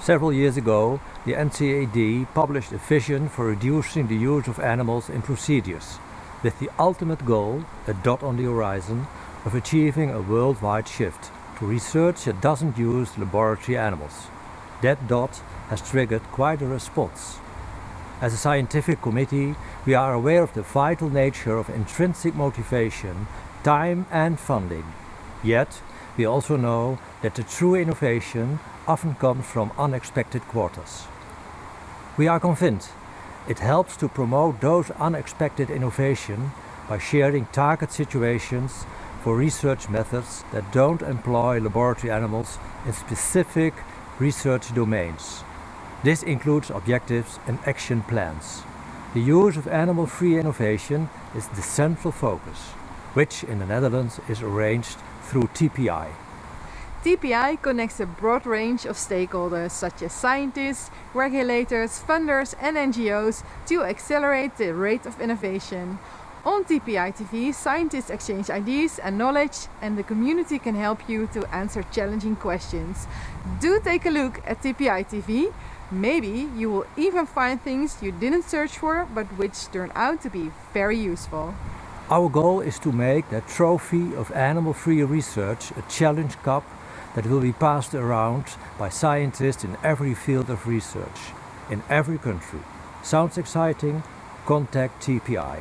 Several years ago, the NCAD published a vision for reducing the use of animals in procedures, with the ultimate goal, a dot on the horizon, of achieving a worldwide shift to research that doesn't use laboratory animals. That dot has triggered quite a response. As a scientific committee, we are aware of the vital nature of intrinsic motivation, time and funding. Yet, we also know that the true innovation often comes from unexpected quarters. We are convinced it helps to promote those unexpected innovation by sharing target situations for research methods that don't employ laboratory animals in specific research domains. This includes objectives and action plans. The use of animal-free innovation is the central focus, which in the Netherlands is arranged through TPI. TPI connects a broad range of stakeholders such as scientists, regulators, funders and NGOs to accelerate the rate of innovation. On TPI TV, scientists exchange ideas and knowledge, and the community can help you to answer challenging questions. Do take a look at TPI TV. Maybe you will even find things you didn't search for, but which turn out to be very useful. Our goal is to make that trophy of animal-free research a challenge cup that will be passed around by scientists in every field of research, in every country. Sounds exciting? Contact TPI.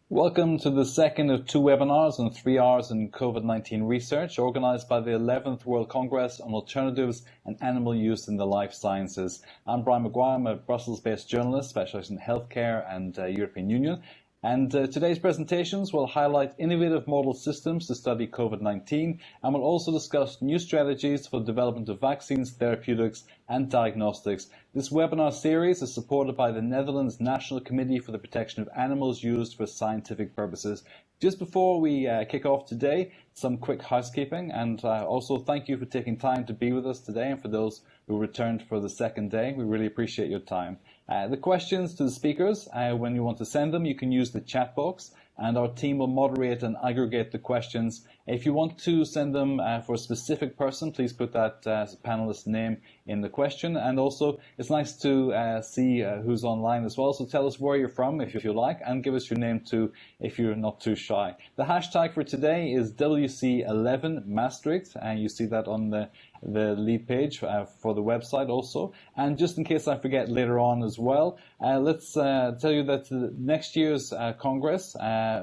Welcome to the second of two webinars on 3 Rs in COVID-19 research, organized by the 11th World Congress on Alternatives and Animal Use in the Life Sciences. I'm Brian Maguire. I'm a Brussels-based journalist specializing in healthcare and European Union. And today's presentations will highlight innovative model systems to study COVID-19 and will also discuss new strategies for the development of vaccines, therapeutics and diagnostics. This webinar series is supported by the Netherlands National Committee for the Protection of Animals used for scientific purposes. Just before we kick off today, some quick housekeeping, and also thank you for taking time to be with us today, and for those who returned for the second day, we really appreciate your time. The questions to the speakers, when you want to send them, you can use the chat box, and our team will moderate and aggregate the questions. If you want to send them for a specific person, please put that panelist's name in the question. And also, it's nice to see who's online as well. So tell us where you're from, if you like, and give us your name too, if you're not too shy. The hashtag for today is WC11 Maastricht, and you see that on the lead page for the website also. And just in case I forget later on as well, let's tell you that next year's Congress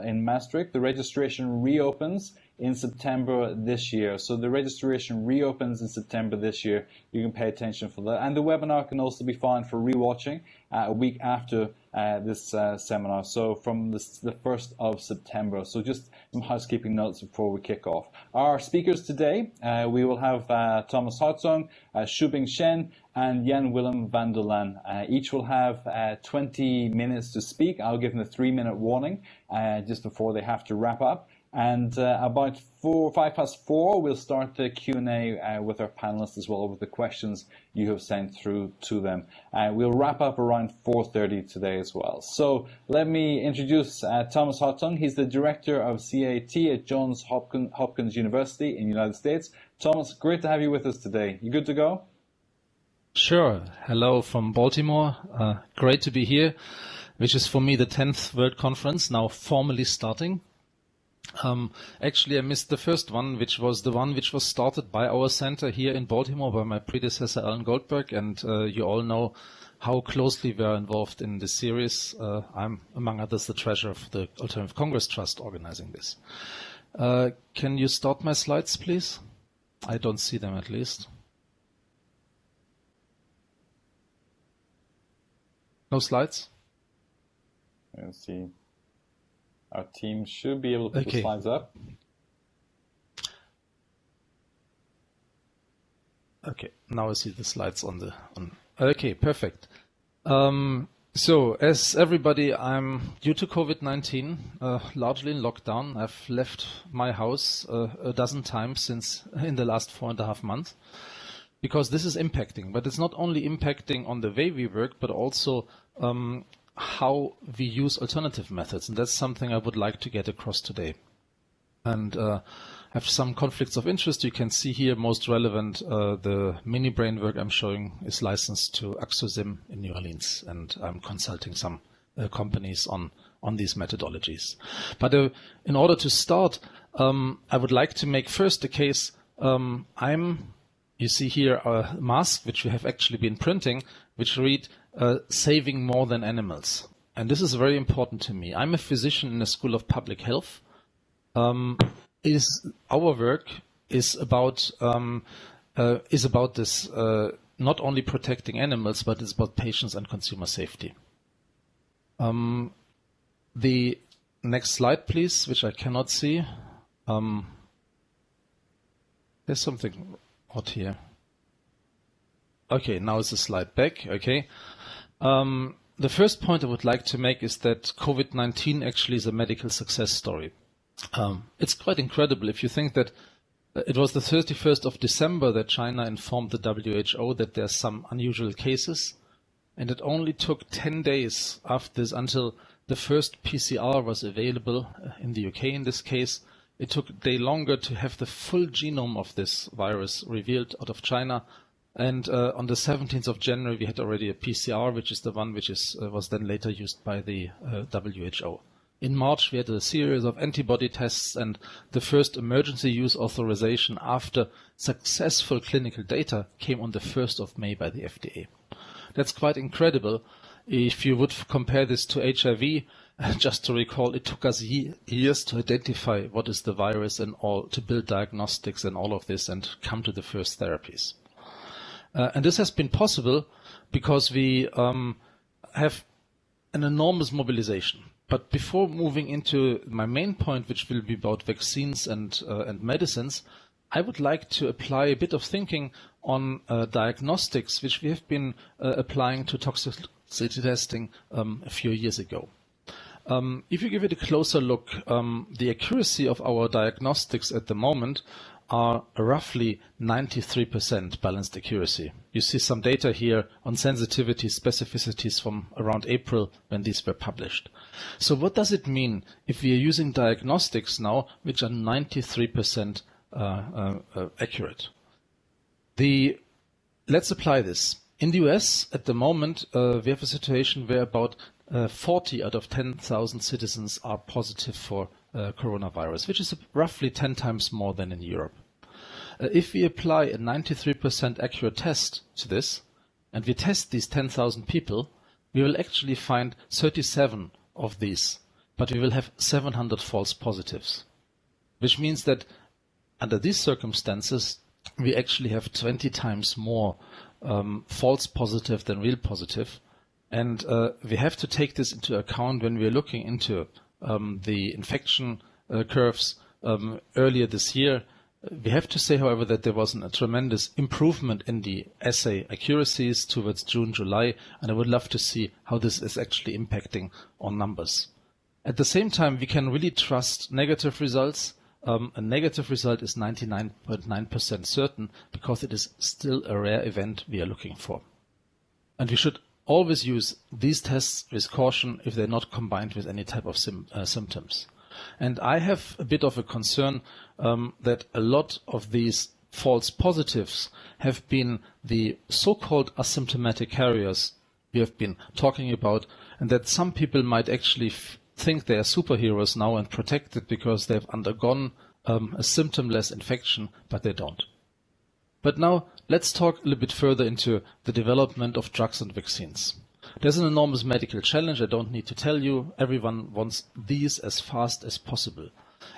in Maastricht, the registration reopens in September this year. So the registration reopens in September this year. You can pay attention for that. And the webinar can also be found for rewatching a week after this seminar, so from the 1st of September. So just some housekeeping notes before we kick off. Our speakers today, we will have Thomas Hartung, Shuibing Chen, and Willem van der Laan. Each will have 20 minutes to speak. I'll give them a 3-minute warning just before they have to wrap up. And about 4:05 we'll start the Q&A with our panelists as well, with the questions you have sent through to them. We'll wrap up around 4:30 today as well. So let me introduce Thomas Hartung. He's the director of CAAT at Johns Hopkins University in the United States. Thomas, great to have you with us today. You good to go? Sure. Hello from Baltimore. Great to be here, which is for me the 10th World Conference, now formally starting. Actually, I missed the first one, which was the one which was started by our center here in Baltimore by my predecessor, Alan Goldberg, and you all know how closely we are involved in this series. I'm, among others, the treasurer of the Alternative Congress Trust organizing this. Can you start my slides, please? I don't see them, at least. No slides? Let's see. Our team should be able to put the slides up. Okay, now I see the slides on. Okay, perfect. So, as everybody, I'm due to COVID-19, largely in lockdown. I've left my house a dozen times since in the last 4.5 months, because this is impacting. But it's not only impacting on the way we work, but also how we use alternative methods. And that's something I would like to get across today. And have some conflicts of interest. You can see here, most relevant, the mini brain work I'm showing is licensed to Axosim in New Orleans, and I'm consulting some companies on these methodologies. But in order to start, I would like to make first the case. You see here a mask which we have actually been printing, which read "saving more than animals," and this is very important to me. I'm a physician in the School of Public Health. Our work is about this not only protecting animals, but it's about patients and consumer safety. The next slide, please, which I cannot see. There's something odd here. Okay, now it's a slide back. Okay. The first point I would like to make is that COVID-19 actually is a medical success story. It's quite incredible if you think that it was the 31st of December that China informed the WHO that there are some unusual cases, and it only took 10 days after this until the first PCR was available in the UK in this case. It took a day longer to have the full genome of this virus revealed out of China, and on the 17th of January we had already a PCR, which is the one which was then later used by the WHO. In March, we had a series of antibody tests, and the first emergency use authorization after successful clinical data came on the 1st of May by the FDA. That's quite incredible. If you would compare this to HIV, just to recall, it took us years to identify what is the virus and all, to build diagnostics and all of this and come to the first therapies. And this has been possible because we have an enormous mobilization. But before moving into my main point, which will be about vaccines and medicines, I would like to apply a bit of thinking on diagnostics, which we have been applying to toxicity testing a few years ago. If you give it a closer look, the accuracy of our diagnostics at the moment are roughly 93% balanced accuracy. You see some data here on sensitivity specificities from around April when these were published. So what does it mean if we are using diagnostics now which are 93% accurate? Let's apply this. In the US at the moment we have a situation where about 40 out of 10,000 citizens are positive for coronavirus, which is roughly 10 times more than in Europe. If we apply a 93% accurate test to this, and we test these 10,000 people, we will actually find 37 of these, but we will have 700 false positives. Which means that under these circumstances, we actually have 20 times more false positive than real positive. And we have to take this into account when we are looking into the infection curves earlier this year. We have to say, however, that there was a tremendous improvement in the assay accuracies towards June, July, and I would love to see how this is actually impacting on numbers. At the same time, we can really trust negative results. A negative result is 99.9% certain because it is still a rare event we are looking for. And we should always use these tests with caution if they're not combined with any type of symptoms. And I have a bit of a concern that a lot of these false positives have been the so-called asymptomatic carriers we have been talking about, and that some people might actually think they are superheroes now and protected because they've undergone a symptomless infection, but they don't. But now let's talk a little bit further into the development of drugs and vaccines. There's an enormous medical challenge, I don't need to tell you. Everyone wants these as fast as possible.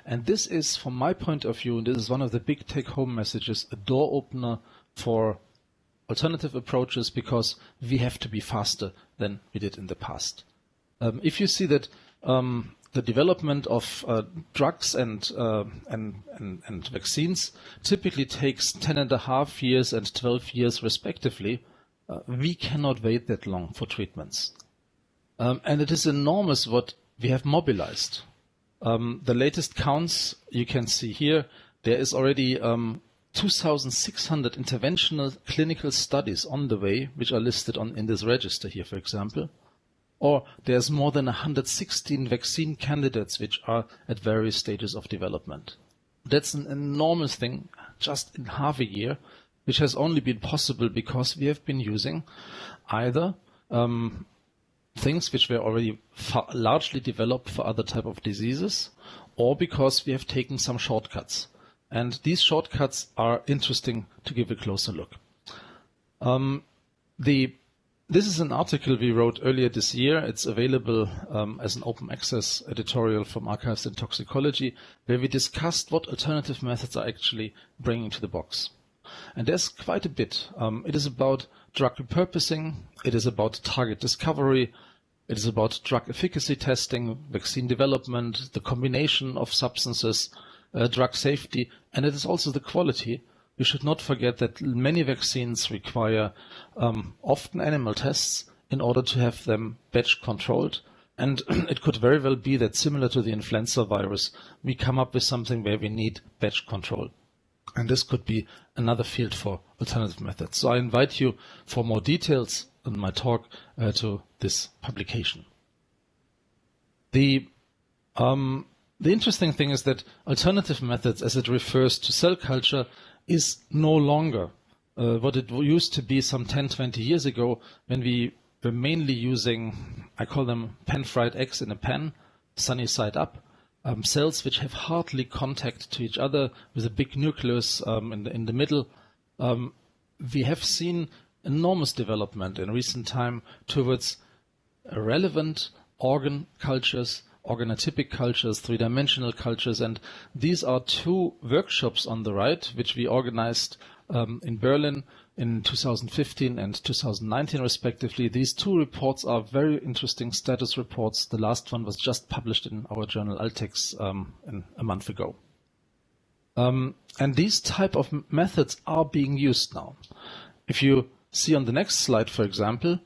And this is, from my point of view, and this is one of the big take-home messages, a door opener for alternative approaches because we have to be faster than we did in the past. If you see that the development of drugs and vaccines typically takes 10.5 years and 12 years respectively. We cannot wait that long for treatments. And it is enormous what we have mobilized. The latest counts you can see here. There is already 2,600 interventional clinical studies on the way, which are listed in this register here, for example. Or there's more than 116 vaccine candidates which are at various stages of development. That's an enormous thing just in half a year, which has only been possible because we have been using either things which were already largely developed for other type of diseases, or because we have taken some shortcuts. And these shortcuts are interesting to give a closer look. This is an article we wrote earlier this year. It's available as an open access editorial from Archives in Toxicology, where we discussed what alternative methods are actually bringing to the box. And there's quite a bit. It is about drug repurposing. It is about target discovery. It is about drug efficacy testing, vaccine development, the combination of substances, drug safety, and it is also the quality. We should not forget that many vaccines require often animal tests in order to have them batch controlled. And it could very well be that similar to the influenza virus, we come up with something where we need batch control. And this could be another field for alternative methods. So I invite you for more details in my talk to this publication. The interesting thing is that alternative methods, as it refers to cell culture, is no longer what it used to be some 10, 20 years ago, when we were mainly using, I call them pan-fried eggs in a pan, sunny side up, cells which have hardly contact to each other with a big nucleus in the middle. We have seen enormous development in recent time towards relevant organ cultures, organotypic cultures, three-dimensional cultures, and these are two workshops on the right, which we organized in Berlin in 2015 and 2019 respectively. These two reports are very interesting status reports. The last one was just published in our journal Altex a month ago. And these type of methods are being used now. If you see on the next slide, for example,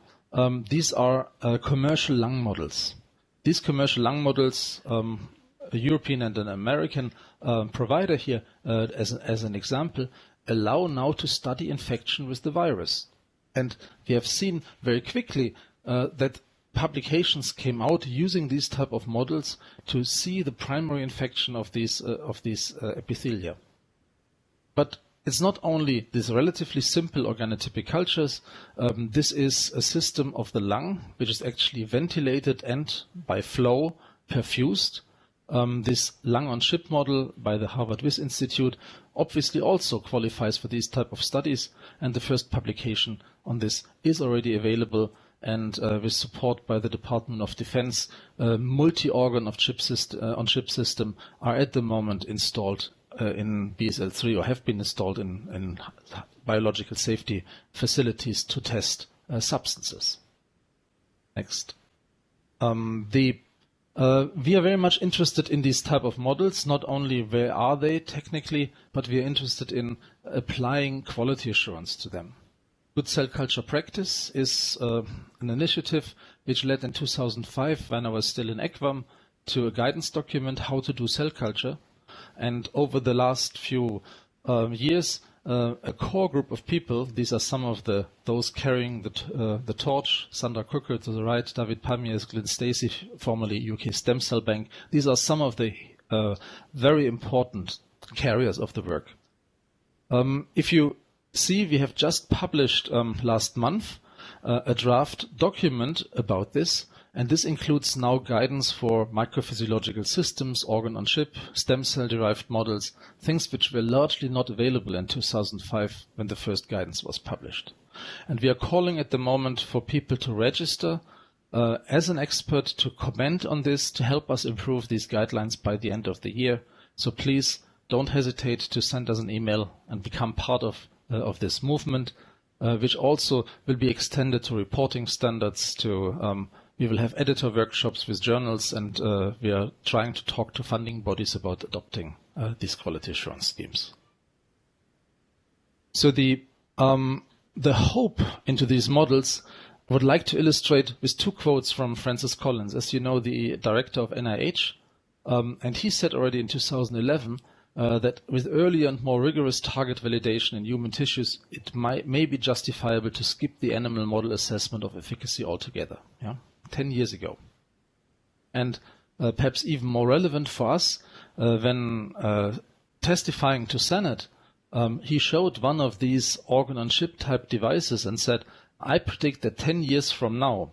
these are commercial lung models. These commercial lung models, a European and an American provider here, as an example, allow now to study infection with the virus. And we have seen very quickly that publications came out using these type of models to see the primary infection of these epithelia. But it's not only these relatively simple organotypic cultures. This is a system of the lung, which is actually ventilated and by flow perfused. This lung-on-chip model by the Harvard Wyss Institute obviously also qualifies for these type of studies, and the first publication on this is already available, and with support by the Department of Defense, multi-organ on-chip system are at the moment installed in BSL-3 or have been installed in biological safety facilities to test substances. Next. We are very much interested in these type of models, not only where are they technically, but we are interested in applying quality assurance to them. Good cell culture practice is an initiative which led in 2005, when I was still in ECVAM, to a guidance document how to do cell culture. And over the last few years, a core group of people, these are some of those carrying the torch, Sandra Cooker to the right, David Pamiers, Glyn Stacey, formerly UK Stem Cell Bank. These are some of the very important carriers of the work. If you see, we have just published last month a draft document about this, and this includes now guidance for microphysiological systems, organ-on-chip, stem cell-derived models, things which were largely not available in 2005 when the first guidance was published. And we are calling at the moment for people to register as an expert to comment on this, to help us improve these guidelines by the end of the year. So please don't hesitate to send us an email and become part of this movement, which also will be extended to reporting standards, to We will have editor workshops with journals, and we are trying to talk to funding bodies about adopting these quality assurance schemes. So the hope into these models I would like to illustrate with two quotes from Francis Collins, as you know, the director of NIH, and he said already in 2011 that with earlier and more rigorous target validation in human tissues, it may be justifiable to skip the animal model assessment of efficacy altogether. Yeah? 10 years ago. And perhaps even more relevant for us, when testifying to Senate, he showed one of these organ-on-chip type devices and said, I predict that 10 years from now,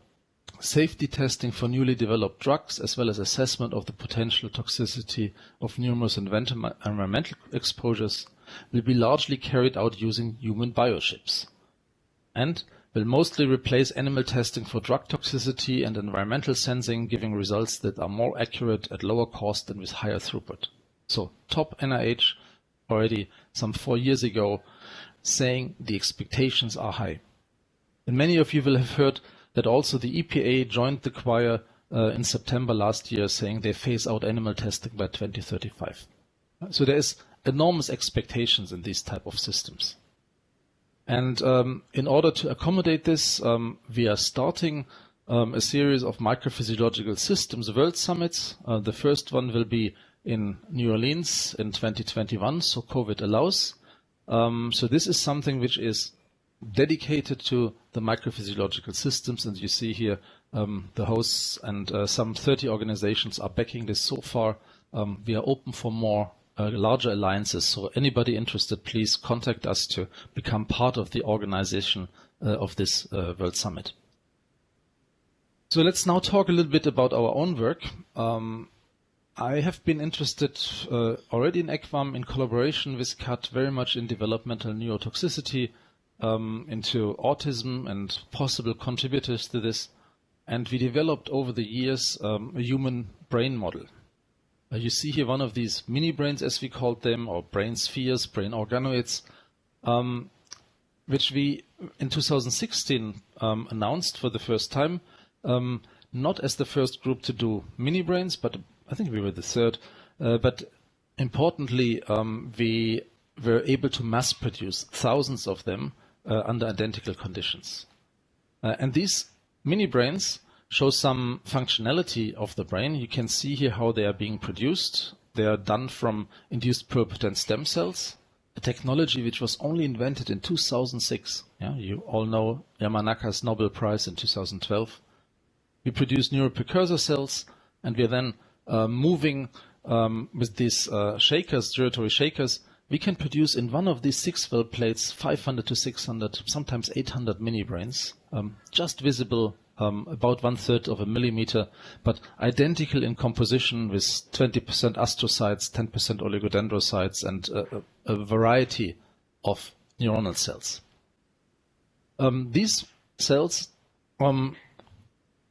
safety testing for newly developed drugs as well as assessment of the potential toxicity of numerous environmental exposures will be largely carried out using human biochips and will mostly replace animal testing for drug toxicity and environmental sensing, giving results that are more accurate at lower cost and with higher throughput. So top NIH already some 4 years ago saying the expectations are high. And many of you will have heard that also the EPA joined the choir in September last year, saying they phase out animal testing by 2035. So there is enormous expectations in these type of systems. And in order to accommodate this, we are starting a series of microphysiological systems world summits. The first one will be in New Orleans in 2021, so COVID allows. So this is something which is dedicated to the microphysiological systems, and you see here the hosts and some 30 organizations are backing this so far. We are open for more larger alliances, so anybody interested, please contact us to become part of the organization of this World Summit. So let's now talk a little bit about our own work. I have been interested already in ECVAM in collaboration with CAAT very much in developmental neurotoxicity, into autism and possible contributors to this. And we developed over the years a human brain model. You see here one of these mini brains, as we called them, or brain spheres, brain organoids, which we in 2016 announced for the first time, not as the first group to do mini brains, but I think we were the third. But importantly, we were able to mass produce thousands of them under identical conditions. And these mini brains show some functionality of the brain. You can see here how they are being produced. They are done from induced pluripotent stem cells, a technology which was only invented in 2006. Yeah, you all know Yamanaka's Nobel Prize in 2012. We produce neural precursor cells, and we are then moving with these shakers, gyratory shakers. We can produce in one of these 6 well plates 500 to 600, sometimes 800 mini brains, just visible about 1/3 of a millimeter, but identical in composition with 20% astrocytes, 10% oligodendrocytes, and a variety of neuronal cells. These cells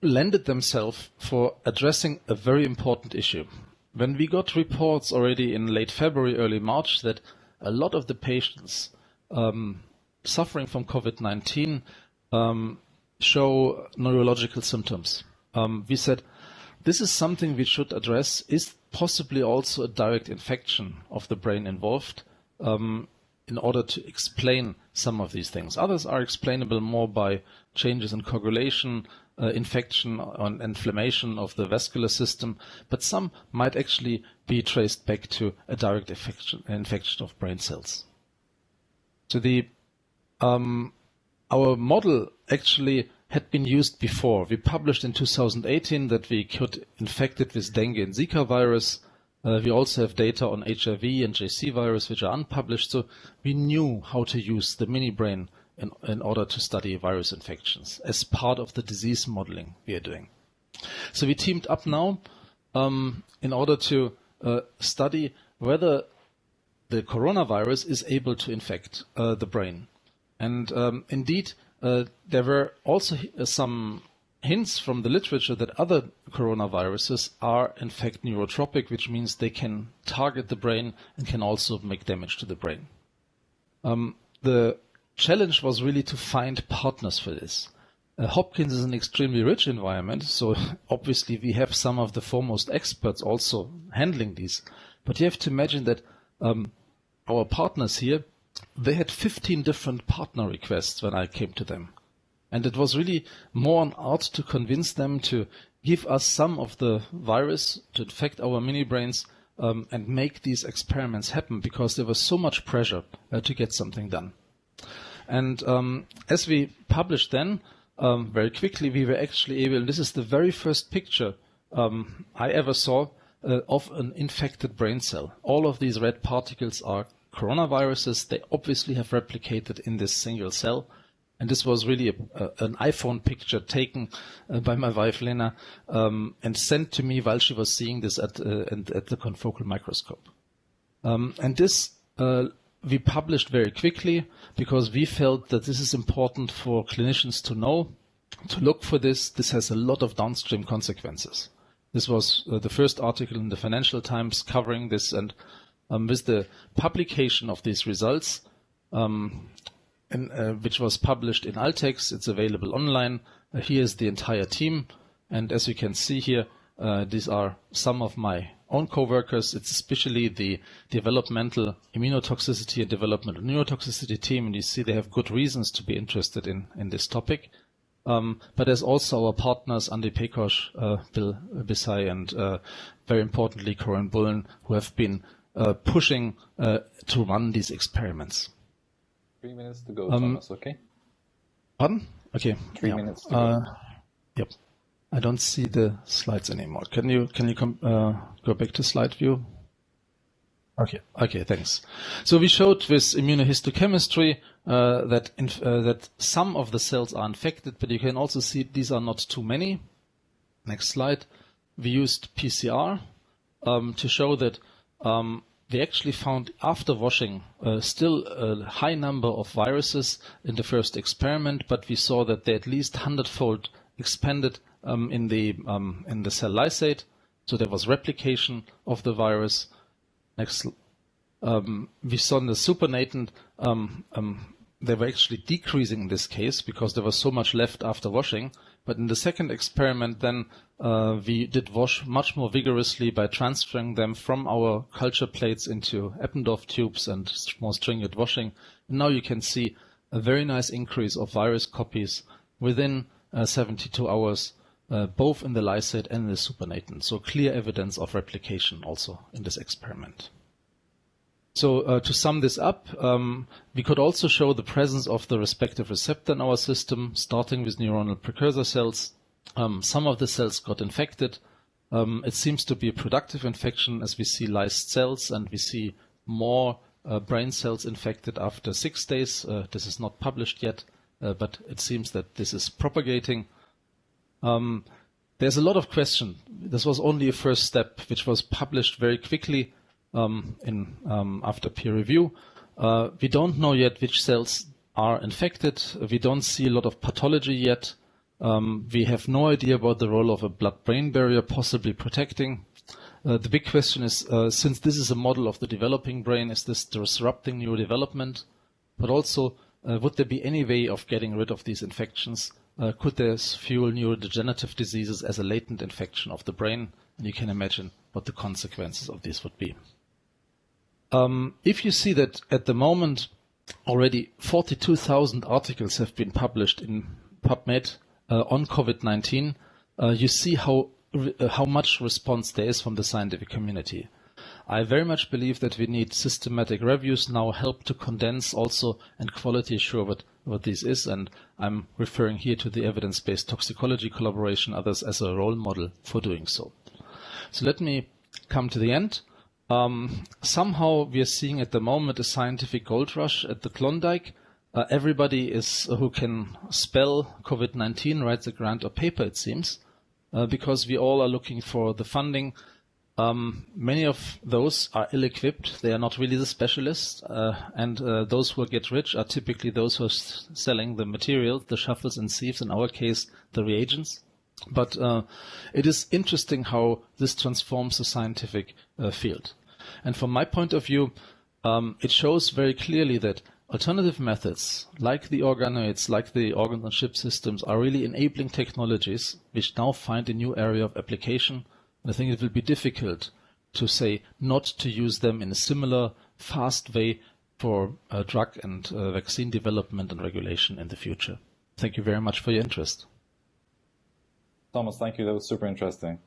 lended themselves for addressing a very important issue. When we got reports already in late February, early March, that a lot of the patients suffering from COVID-19 show neurological symptoms, we said, this is something we should address. Is possibly also a direct infection of the brain involved in order to explain some of these things. Others are explainable more by changes in coagulation, infection and inflammation of the vascular system, but some might actually be traced back to a direct infection of brain cells. So our model actually had been used before. We published in 2018 that we could infect it with dengue and Zika virus. We also have data on HIV and JC virus, which are unpublished, so we knew how to use the mini brain in order to study virus infections as part of the disease modeling we are doing. So we teamed up now in order to study whether the coronavirus is able to infect the brain. And indeed, there were also some hints from the literature that other coronaviruses are in fact neurotropic, which means they can target the brain and can also make damage to the brain. The challenge was really to find partners for this. Hopkins is an extremely rich environment, so obviously we have some of the foremost experts also handling these. But you have to imagine that our partners here, they had 15 different partner requests when I came to them. And it was really more an art to convince them to give us some of the virus to infect our mini brains and make these experiments happen, because there was so much pressure to get something done. And as we published then, very quickly we were actually able, and this is the very first picture I ever saw of an infected brain cell. All of these red particles are coronaviruses. They obviously have replicated in this single cell. And this was really an iPhone picture taken by my wife Lena and sent to me while she was seeing this at the confocal microscope. And this we published very quickly because we felt that this is important for clinicians to know, to look for this. This has a lot of downstream consequences. This was the first article in the Financial Times covering this, and with the publication of these results, which was published in Altex, it's available online. Here is the entire team, and as you can see here, these are some of my own co-workers. It's especially the developmental immunotoxicity and developmental neurotoxicity team, and you see they have good reasons to be interested in this topic. But there's also our partners, Andy Pekosh, Bill Bisay, and very importantly, Corinne Bullen, who have been pushing to run these experiments. 3 minutes to go, Thomas, okay? Pardon? Okay. 3 minutes to go. Yep. I don't see the slides anymore. Can you go back to slide view? Okay, thanks. So we showed with immunohistochemistry that some of the cells are infected, but you can also see these are not too many. Next slide. We used PCR to show that we actually found after washing still a high number of viruses in the first experiment, but we saw that they at least 100-fold expanded in the cell lysate. So there was replication of the virus. Next, we saw in the supernatant they were actually decreasing in this case because there was so much left after washing. But in the second experiment, then we did wash much more vigorously by transferring them from our culture plates into Eppendorf tubes and more stringent washing. And now you can see a very nice increase of virus copies within 72 hours, both in the lysate and in the supernatant. So clear evidence of replication also in this experiment. So to sum this up, we could also show the presence of the respective receptor in our system, starting with neuronal precursor cells. Some of the cells got infected. It seems to be a productive infection as we see lysed cells, and we see more brain cells infected after 6 days. This is not published yet, but it seems that this is propagating. There's a lot of question. This was only a first step, which was published very quickly after peer review. We don't know yet which cells are infected. We don't see a lot of pathology yet. We have no idea about the role of a blood-brain barrier possibly protecting. The big question is, since this is a model of the developing brain, is this disrupting neurodevelopment? But also, would there be any way of getting rid of these infections? Could this fuel neurodegenerative diseases as a latent infection of the brain? And you can imagine what the consequences of this would be. If you see that at the moment already 42,000 articles have been published in PubMed on COVID-19, you see how much response there is from the scientific community. I very much believe that we need systematic reviews now, help to condense also and quality assure what this is, and I'm referring here to the evidence-based toxicology collaboration, others as a role model for doing so. So let me come to the end. Somehow we are seeing at the moment a scientific gold rush at the Klondike. Everybody who can spell COVID-19 writes a grant or paper, it seems, because we all are looking for the funding. Many of those are ill-equipped. They are not really the specialists, and those who get rich are typically those who are selling the materials, the shuffles and sieves, in our case, the reagents. But it is interesting how this transforms the scientific field. And from my point of view, it shows very clearly that Alternative methods, like the organoids, like the organ-on-chip systems, are really enabling technologies which now find a new area of application. And I think it will be difficult to say not to use them in a similar, fast way for drug and vaccine development and regulation in the future. Thank you very much for your interest. Thomas, thank you. That was super interesting.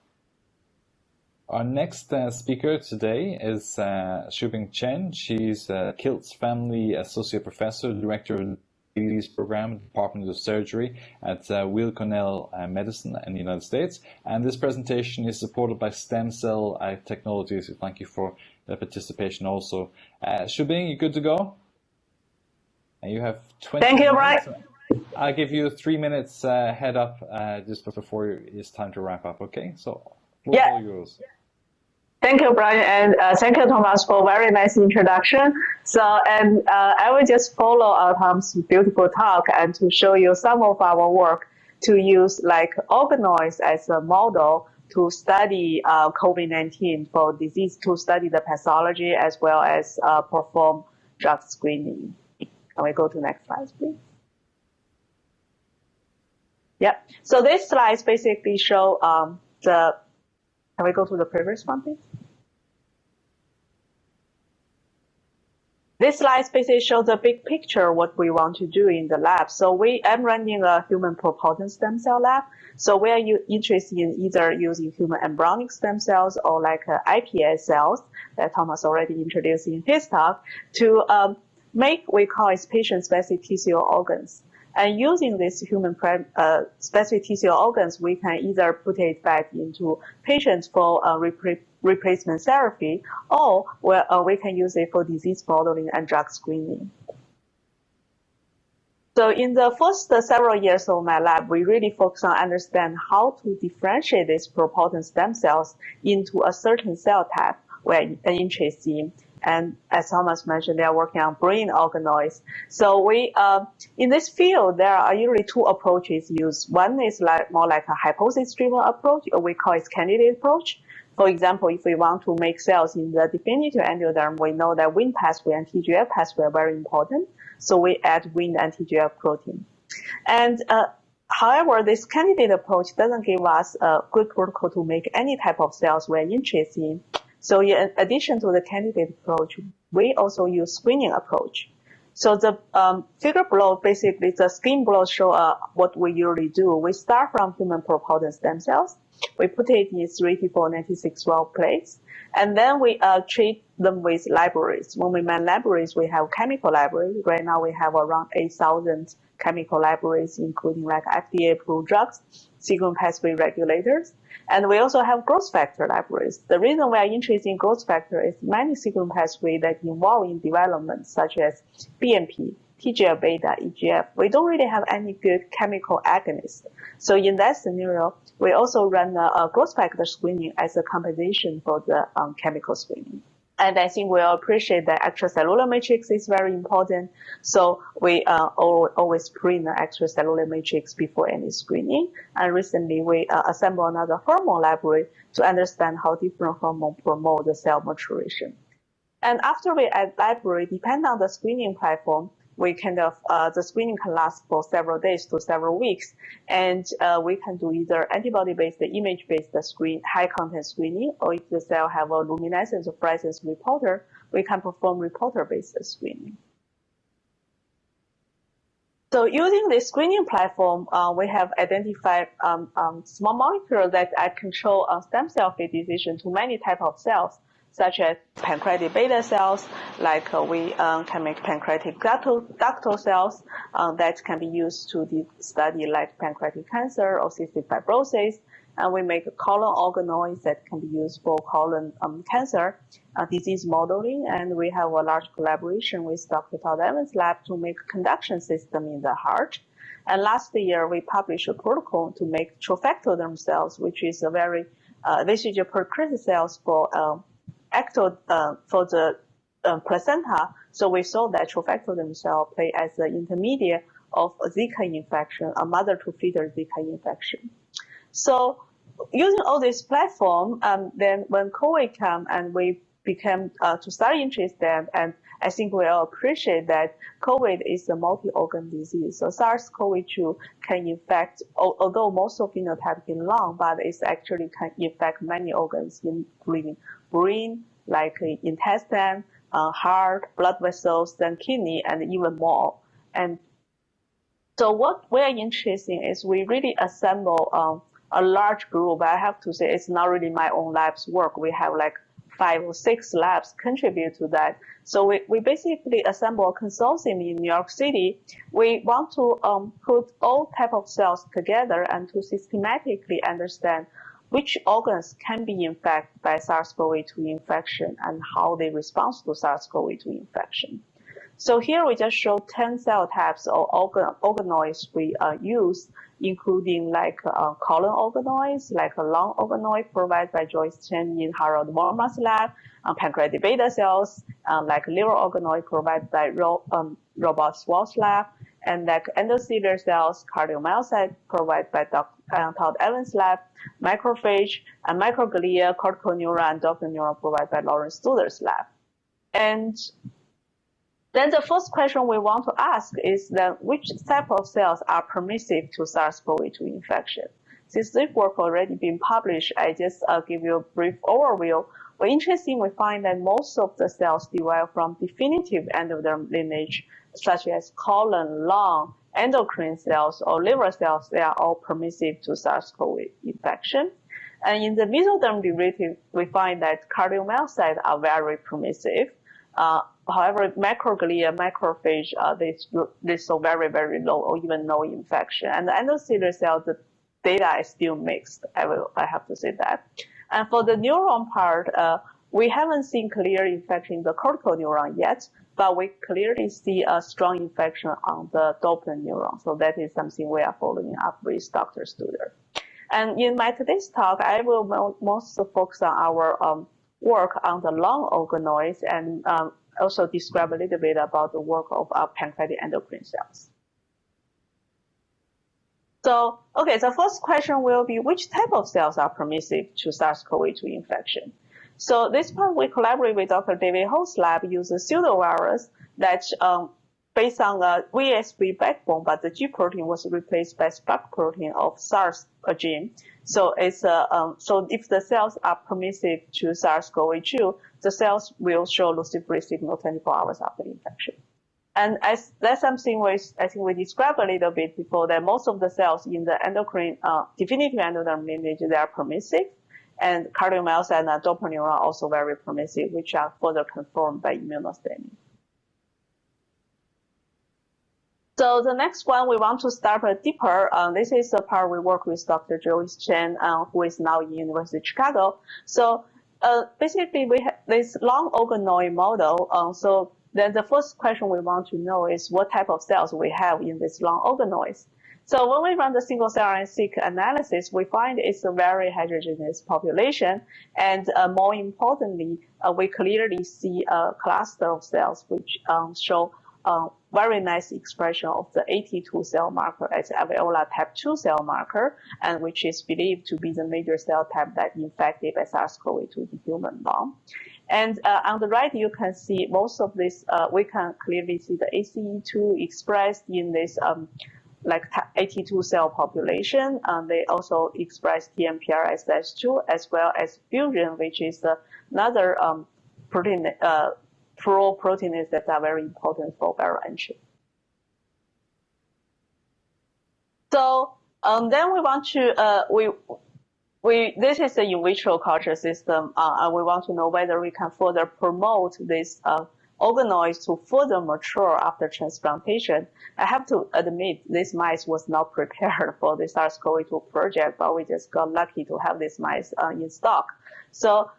Our next speaker today is Shuibing Chen. She's Kilts Family Associate Professor, Director of the Diabetes Program, Department of Surgery at Weill Cornell Medicine in the United States. And this presentation is supported by Stem Cell Technologies. So thank you for the participation also. Shuibing, you good to go? And you have 20 Thank you, minutes. Brian. I'll give you 3 minutes head up just before it's time to wrap up, okay? So, floor all yours. Thank you, Brian, and thank you, Thomas, for a very nice introduction. So, I will just follow Tom's beautiful talk and to show you some of our work to use like organoids as a model to study COVID-19 for disease, to study the pathology as well as perform drug screening. Can we go to the next slide, please? Yeah. So this slides basically show can we go to the previous one, please? This slide basically shows the big picture, what we want to do in the lab. So I'm running a human pluripotent stem cell lab. So we are interested in either using human embryonic stem cells or like iPS cells that Thomas already introduced in his talk to make, we call it patient-specific tissue organs. And using these human specific tissue organs, we can either put it back into patients for replacement therapy, or we can use it for disease modeling and drug screening. So in the first several years of my lab, we really focus on understand how to differentiate these pluripotent stem cells into a certain cell type we're interested in. And as Thomas mentioned, they are working on brain organoids. So we, in this field, there are usually two approaches used. One is more like a hypothesis-driven approach, or we call it candidate approach. For example, if we want to make cells in the definitive endoderm, we know that Wnt pathway and TGF pathway are very important. So we add Wnt and TGF protein. And however, this candidate approach doesn't give us a good protocol to make any type of cells we're interested in. So in addition to the candidate approach, we also use screening approach. So the figure below, basically the scheme below show what we usually do. We start from human pluripotent stem cells. We put it in 3T496 well plates, and then we treat them with libraries. When we man libraries, we have chemical libraries. Right now we have around 8,000 chemical libraries, including like FDA-approved drugs, signaling pathway regulators. And we also have growth factor libraries. The reason we are interested in growth factor is many signaling pathways that involve in development, such as BMP, TGF-beta, EGF. We don't really have any good chemical agonist. So in that scenario, we also run a growth factor screening as a compensation for the chemical screening. And I think we all appreciate that extracellular matrix is very important. So we always screen the extracellular matrix before any screening. And recently we assembled another hormone library to understand how different hormones promote the cell maturation. And after we add library, depending on the screening platform, we the screening can last for several days to several weeks. And we can do either antibody-based, image-based screen, high-content screening, or if the cell have a luminescence or fluorescence reporter, we can perform reporter-based screening. So using this screening platform, we have identified small molecules that control stem cell diffusion to many types of cells, such as pancreatic beta cells, like we can make pancreatic ductal cells that can be used to study like pancreatic cancer or cystic fibrosis. And we make colon organoids that can be used for colon cancer disease modeling. And we have a large collaboration with Dr. Todd Evans' lab to make a conduction system in the heart. And last year, we published a protocol to make trophectoderm cells, which is a very, this is a precursor cells for for the placenta. So we saw that trophectoderm cell play as an intermediate of a Zika infection, a mother-to-feeder Zika infection. So using all this platform, then when COVID came and we became to start interested and I think we all appreciate that COVID is a multi-organ disease. So SARS-CoV-2 can infect, although most of phenotype in lung, but it actually can infect many organs, including brain, like intestine, heart, blood vessels, then kidney, and even more. And so what we're interested in is we really assemble a large group. I have to say it's not really my own lab's work. We have like 5 or 6 labs contribute to that. So we basically assemble a consortium in New York City. We want to put all type of cells together and to systematically understand which organs can be infected by SARS-CoV-2 infection and how they respond to SARS-CoV-2 infection. So here we just show 10 cell types or organoids we use, including like colon organoids, like a lung organoid provided by Joyce Chen in Harold Wormer's lab, pancreatic beta cells, like liver organoid provided by Robert Swartz's lab, and like endothelial cells, cardiomyocyte provided by Todd Evans' lab, macrophage, and microglia, cortical neuron, and Doppler neuron provided by Lawrence Studer's lab. And then the first question we want to ask is that which type of cells are permissive to SARS-CoV-2 infection? Since this work already been published, I just give you a brief overview. But interesting, we find that most of the cells derived from definitive endoderm lineage, such as colon, lung, endocrine cells, or liver cells, they are all permissive to SARS-CoV infection. And in the mesoderm derivative, we find that cardiomyocytes are very permissive. However, macroglia, macrophage, they show very, very low or even no infection. And the endothelial cell, the data is still mixed. I have to say that. And for the neuron part, we haven't seen clear infection in the cortical neuron yet, but we clearly see a strong infection on the Doppler neuron. So that is something we are following up with Dr. Studer. And in my today's talk, I will mostly focus on our work on the lung organoids and also describe a little bit about the work of our pancreatic endocrine cells. So, okay, the first question will be which type of cells are permissive to SARS-CoV-2 infection? So this part we collaborate with Dr. David Ho's lab uses pseudovirus that based on a VSV backbone, but the G protein was replaced by spike protein of SARS gene. So it's so if the cells are permissive to SARS-CoV-2, the cells will show luciferase signal 24 hours after infection. And as that's something I think we described a little bit before, that most of the cells in the endocrine definitive endoderm lineage, they are permissive, and cardiomyocyte and Doppler neuron are also very permissive, which are further confirmed by immunostaining. So the next one, we want to start a deeper. This is the part we work with Dr. Joyce Chen, who is now in University of Chicago. So basically, we have this long organoid model. So then the first question we want to know is what type of cells we have in this long organoids. So when we run the single cell Rna-Seq analysis, we find it's a very heterogeneous population. And more importantly, we clearly see a cluster of cells which show very nice expression of the AT2 cell marker as alveolar type 2 cell marker, and which is believed to be the major cell type that infected by SARS-CoV-2 in human lung. And on the right, you can see most of this, we can clearly see the ACE2 expressed in this like AT2 cell population. They also express TMPRSS2 as well as fusion, which is another protein proteins that are very important for viral entry. So then we want to this is the in vitro culture system, and we want to know whether we can further promote this organoids to further mature after transplantation. I have to admit this mice was not prepared for the SARS-CoV-2 project, but we just got lucky to have this mice in stock. So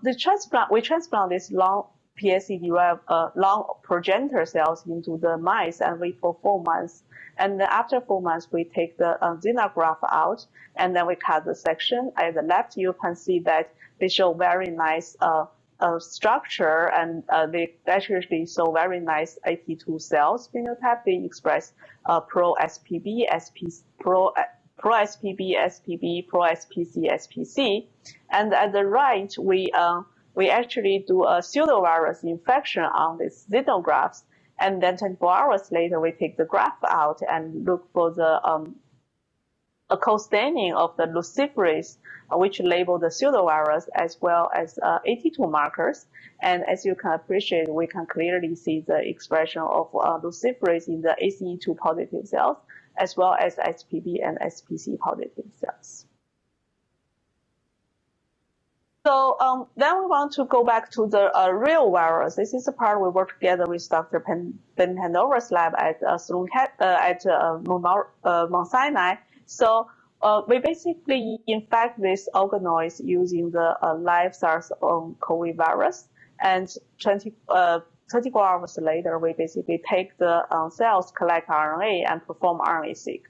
we transplant this long PSC-derived long progenitor cells into the mice and wait for 4 months. And then after 4 months, we take the xenograft out, and then we cut the section. At the left, you can see that they show very nice structure, and they actually show very nice AT2 cells phenotype. They express pro-SPB, pro-SPB, SPB, pro-SPC, SPC. And at the right, we we actually do a pseudovirus infection on these xenografts, and then 24 hours later, we take the graft out and look for the a co-staining of the luciferase, which label the pseudovirus, as well as AT2 markers. And as you can appreciate, we can clearly see the expression of luciferase in the ACE2 positive cells, as well as SPB and SPC positive cells. So then we want to go back to the real virus. This is the part we work together with Dr. Ben Hanover's lab at Mount Sinai. So we basically infect these organoids using the live SARS-CoV virus, and 24 hours later, we basically take the cells, collect RNA, and perform Rna-Seq.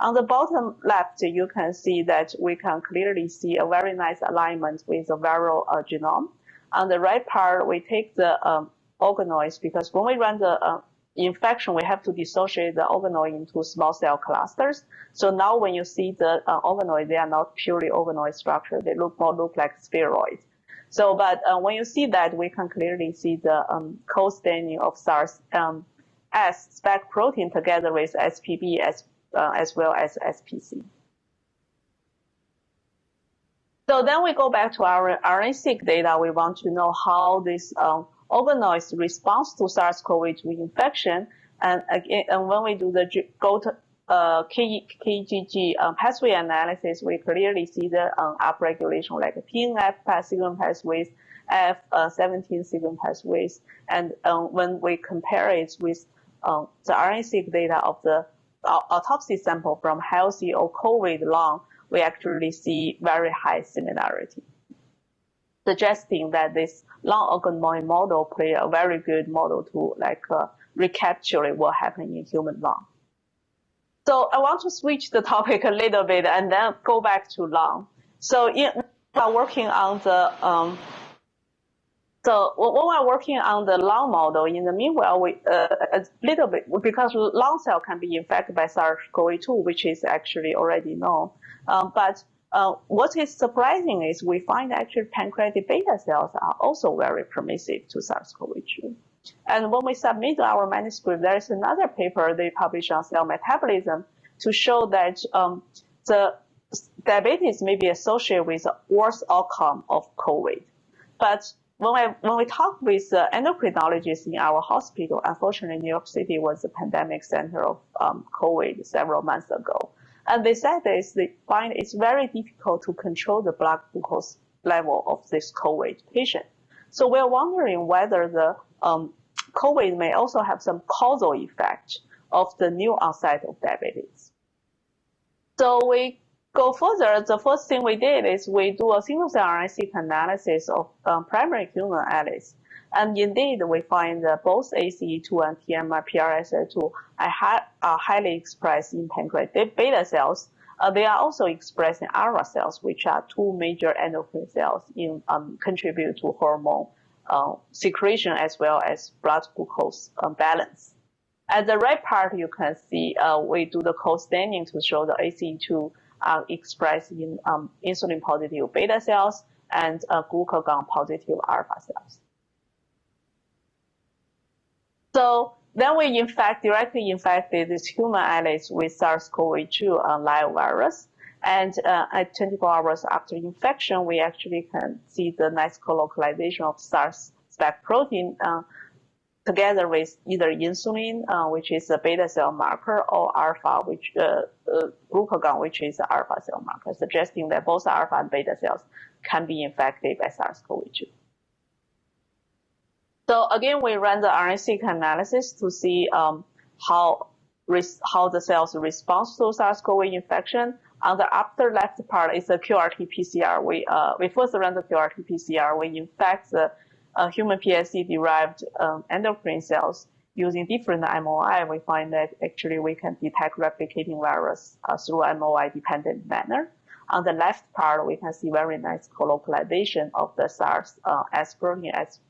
On the bottom left, you can see that we can clearly see a very nice alignment with the viral genome. On the right part, we take the organoids, because when we run the infection, we have to dissociate the organoid into small cell clusters. So now when you see the organoid, they are not purely organoid structure. They look like spheroids. So, but when you see that, we can clearly see the co-staining of SARS S spike protein together with SPB as well as SPC. So then we go back to our RNA-seq data. We want to know how this organoids respond to SARS-CoV-2 infection. And again, and when we do the KGG pathway analysis, we clearly see the upregulation like TNF signaling pathways, F17 signaling pathways. And when we compare it with the RNA-seq data of the autopsy sample from healthy or COVID lung, we actually see very high similarity, suggesting that this lung organoid model play a very good model to recapture what happened in human lung. So I want to switch the topic a little bit and then go back to lung. So we're working on the when we're working on the lung model, in the meanwhile, we a little bit, because lung cell can be infected by SARS-CoV-2, which is actually already known. But what is surprising is we find actually pancreatic beta cells are also very permissive to SARS-CoV-2. And when we submit our manuscript, there is another paper they published on cell metabolism to show that the diabetes may be associated with a worse outcome of COVID. But when we talk with endocrinologists in our hospital, unfortunately, New York City was the pandemic center of COVID several months ago. And they said they find it's very difficult to control the blood glucose level of this COVID patient. So we're wondering whether the COVID may also have some causal effect of the new onset of diabetes. So we go further. The first thing we did is we do a single-cell RNA-seq analysis of primary human alleles. And indeed, we find that both ACE2 and TMR-PRSA2 are highly expressed in pancreatic beta cells. They are also expressed in alpha cells, which are two major endocrine cells in contribute to hormone secretion as well as blood glucose balance. At the right part, you can see we do the co-staining to show the ACE2 are expressed in insulin-positive beta cells and glucagon-positive alpha cells. So then we directly infected these human alleles with SARS-CoV-2 live virus. And at 24 hours after infection, we actually can see the nice co-localization of SARS spike protein together with either insulin, which is a beta cell marker, or alpha, which glucagon, which is an alpha cell marker, suggesting that both alpha and beta cells can be infected by SARS-CoV-2. So again, we ran the RNA-seq analysis to see how the cells respond to SARS-CoV infection. On the upper left part is a QRT-PCR. We first ran the QRT-PCR. We infect the human PSC-derived endocrine cells using different MOI. We find that actually we can detect replicating virus through MOI-dependent manner. On the left part, we can see very nice co-localization of the SARS S protein as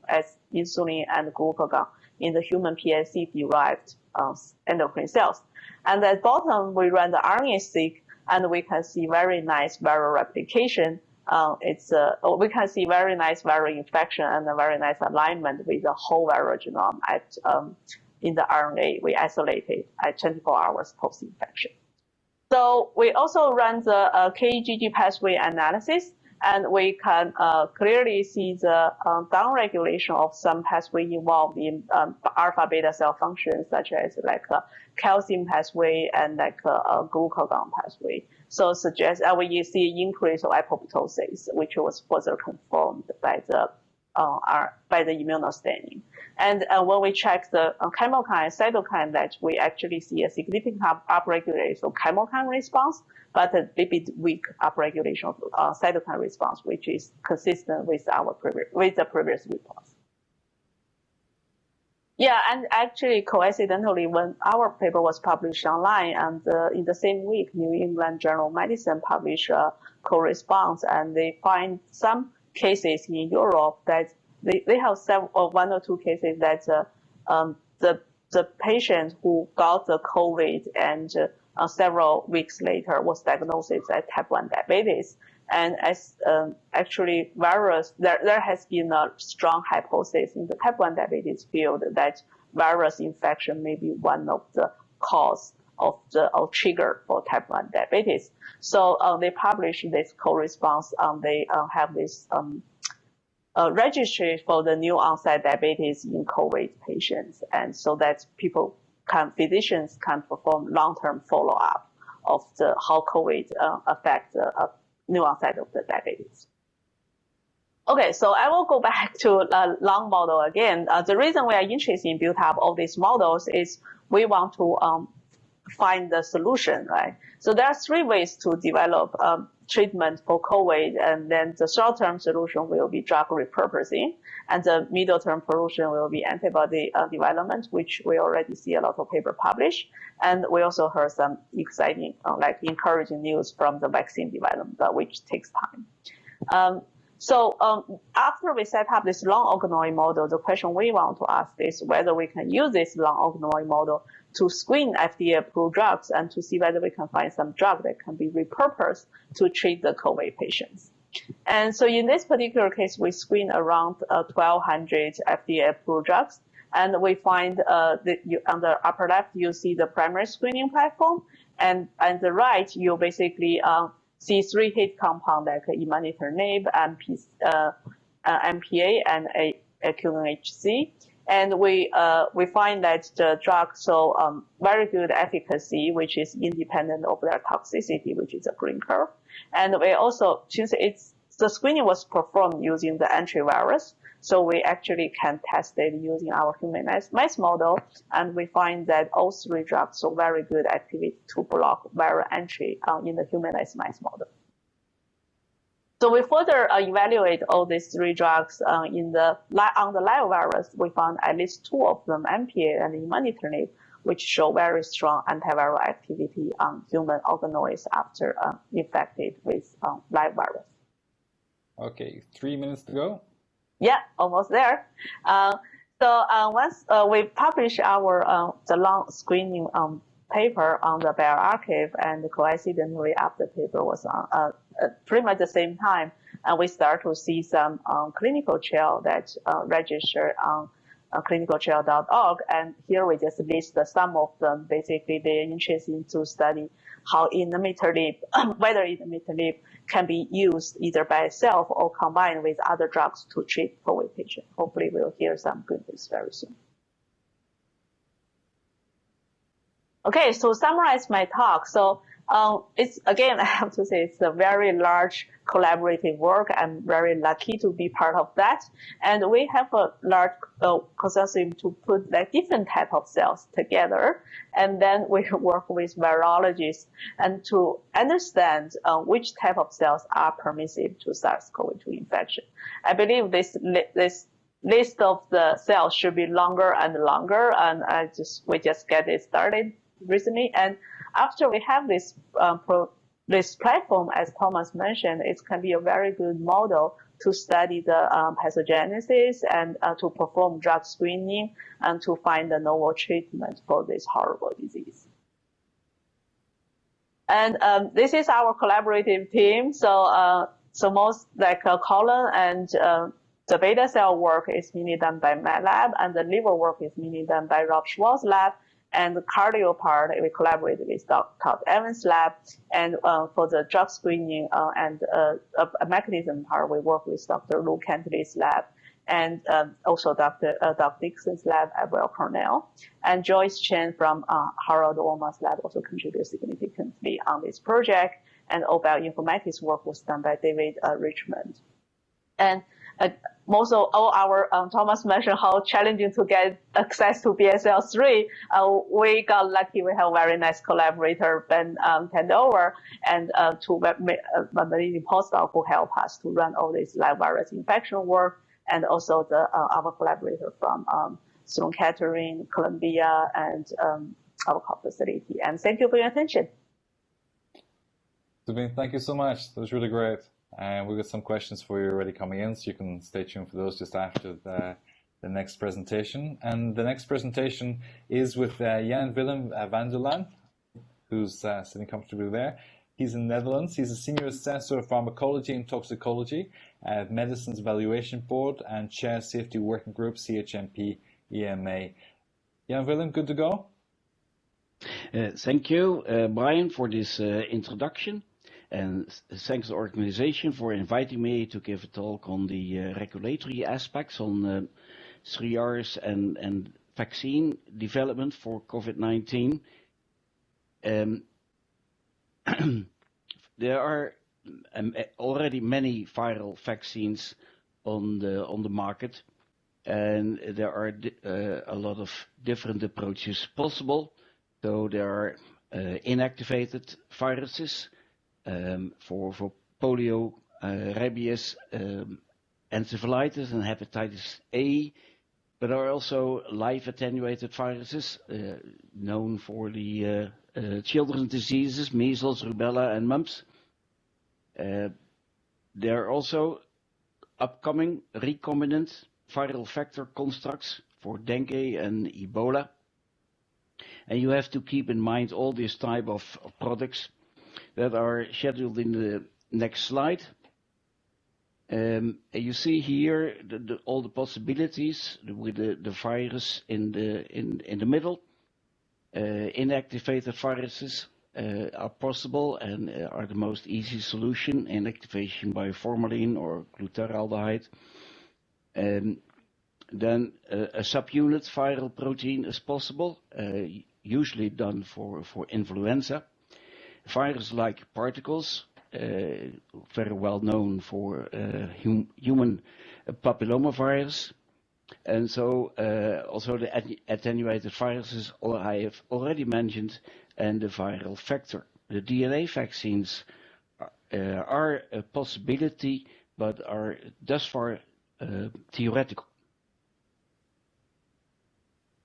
insulin and glucagon in the human PSC-derived endocrine cells. And at bottom, we run the RNA-seq, and we can see very nice viral replication we can see very nice viral infection and a very nice alignment with the whole viral genome in the RNA we isolated at 24 hours post-infection. So we also run the KGG pathway analysis, and we can clearly see the downregulation of some pathway involved in alpha beta cell functions, such as like calcium pathway and like glucagon pathway. So suggests we see increase of apoptosis, which was further confirmed by the immunostaining. And when we check the chemokine and cytokine, that we actually see a significant upregulation of chemokine response, but a bit weak upregulation of cytokine response, which is consistent with the previous reports. Yeah, and actually, coincidentally, when our paper was published online, and in the same week, New England Journal of Medicine published a co-response, and they find some cases in Europe that they have one or two cases that the patient who got the COVID and several weeks later was diagnosed as type 1 diabetes. And as actually virus, there has been a strong hypothesis in the type 1 diabetes field that virus infection may be one of the cause of the trigger for type 1 diabetes. So they published this co-response. They have this registry for the new onset diabetes in COVID patients, and so that physicians can perform long-term follow-up of how COVID affects the new onset of the diabetes. Okay, so I will go back to the Laan model again. The reason we are interested in build up all these models is we want to find the solution, right? So there are three ways to develop treatment for COVID, and then the short-term solution will be drug repurposing, and the middle-term solution will be antibody development, which we already see a lot of paper published, and we also heard some exciting, encouraging news from the vaccine development, which takes time. So after we set up this long organoid model, the question we want to ask is whether we can use this long organoid model to screen FDA-approved drugs and to see whether we can find some drug that can be repurposed to treat the COVID patients. And so in this particular case, we screen around 1,200 FDA-approved drugs, and we find on the upper left, you see the primary screening platform, and on the right, you basically see three hit compounds like imatinib, MPA, and QNHC. And we find that the drug show very good efficacy, which is independent of their toxicity, which is a green curve. And we also, since the screening was performed using the entry virus, so we actually can test it using our humanized mice model, and we find that all three drugs show very good activity to block viral entry in the humanized mice model. So we further evaluate all these three drugs on the live virus. We found at least two of them, MPA and imatinib, which show very strong antiviral activity on human organoids after infected with live virus. Okay, 3 minutes to go. Yeah, almost there. So once we publish our the long screening paper on the bioRxiv, and coincidentally after the paper was on pretty much the same time, and we start to see some clinical trial that registered on clinicaltrial.org, and here we just list some of them. Basically, they're interested to study how imatinib, whether imatinib can be used either by itself or combined with other drugs to treat COVID patients. Hopefully, we'll hear some good news very soon. Okay, so summarize my talk. So it's, again, I have to say, it's a very large collaborative work. I'm very lucky to be part of that. And we have a large consortium to put like different type of cells together. And then we work with virologists and to understand which type of cells are permissive to SARS-CoV-2 infection. I believe this list of the cells should be longer and longer, and we just get it started recently. And after we have this platform, as Thomas mentioned, it can be a very good model to study the pathogenesis and to perform drug screening and to find a novel treatment for this horrible disease. And this is our collaborative team. So So most like colon and the beta cell work is mainly done by my lab, and the liver work is mainly done by Rob Schwartz's lab. And the cardio part, we collaborate with Todd Evans' lab. And for the drug screening and a mechanism part, we work with Dr. Lou Cantley's lab, and also Dr. Dixon's lab at Weill Cornell. And Joyce Chen from Harold Orma's lab also contributed significantly on this project. And all bioinformatics work was done by David Richmond. And most of all our, Thomas mentioned how challenging to get access to BSL-3. We got lucky. We have a very nice collaborator, Ben Tendover, and two leading postdoc who help us to run all this live virus infection work, and also our collaborator from Sloan Kettering, Columbia, and our facility. And thank you for your attention. Shuibing, thank you so much. That was really great. And we've got some questions for you already coming in, so you can stay tuned for those just after the next presentation. And the next presentation is with Jan Willem van der Laan, who's sitting comfortably there. He's in the Netherlands. He's a senior assessor of pharmacology and toxicology at Medicines Evaluation Board and chair safety working group CHMP EMA. Jan Willem, good to go? Thank you, Brian, for this introduction. And thanks to the organization for inviting me to give a talk on the regulatory aspects on 3Rs and vaccine development for COVID-19. There are already many viral vaccines on the market, and there are a lot of different approaches possible. So there are inactivated viruses for polio, rabies, encephalitis, and hepatitis A. But there are also live attenuated viruses known for the children's diseases, measles, rubella, and mumps. There are also upcoming recombinant viral vector constructs for dengue and Ebola. And you have to keep in mind all these type of products that are scheduled in the next slide. You see here all the possibilities with the virus in the middle. Inactivated viruses are possible and are the most easy solution. Inactivation by formalin or glutaraldehyde. Then a subunit viral protein is possible, usually done for influenza. Virus-like particles, very well known for human papillomavirus. And so also the attenuated viruses I have already mentioned, and the viral vector. The DNA vaccines are a possibility, but are thus far theoretical.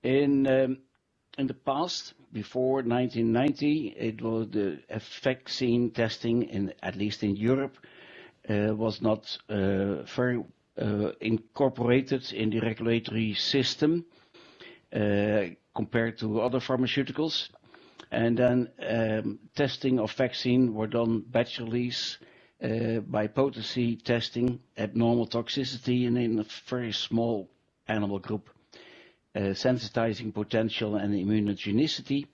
In the past, before 1990, it was the vaccine testing, at least in Europe, was not very incorporated in the regulatory system compared to other pharmaceuticals. And then testing of vaccine were done batch release by potency testing, abnormal toxicity, and in a very small animal group. Sensitizing potential and immunogenicity,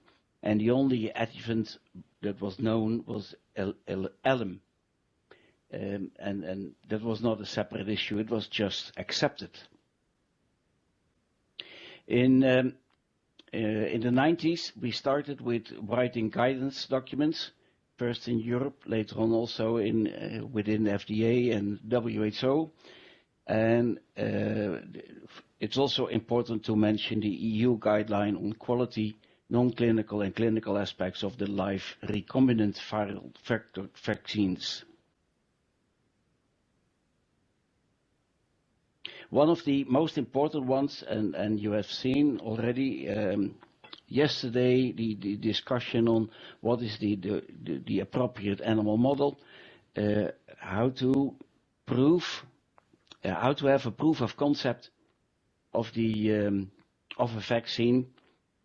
and the only adjuvant that was known was alum, and that was not a separate issue, it was just accepted. In the 90s, we started with writing guidance documents, first in Europe, later on also within FDA and WHO. And it's also important to mention the EU guideline on quality, non-clinical and clinical aspects of the live recombinant viral vector vaccines. One of the most important ones, and you have seen already yesterday the discussion on what is the appropriate animal model, how to have a proof of concept of a vaccine,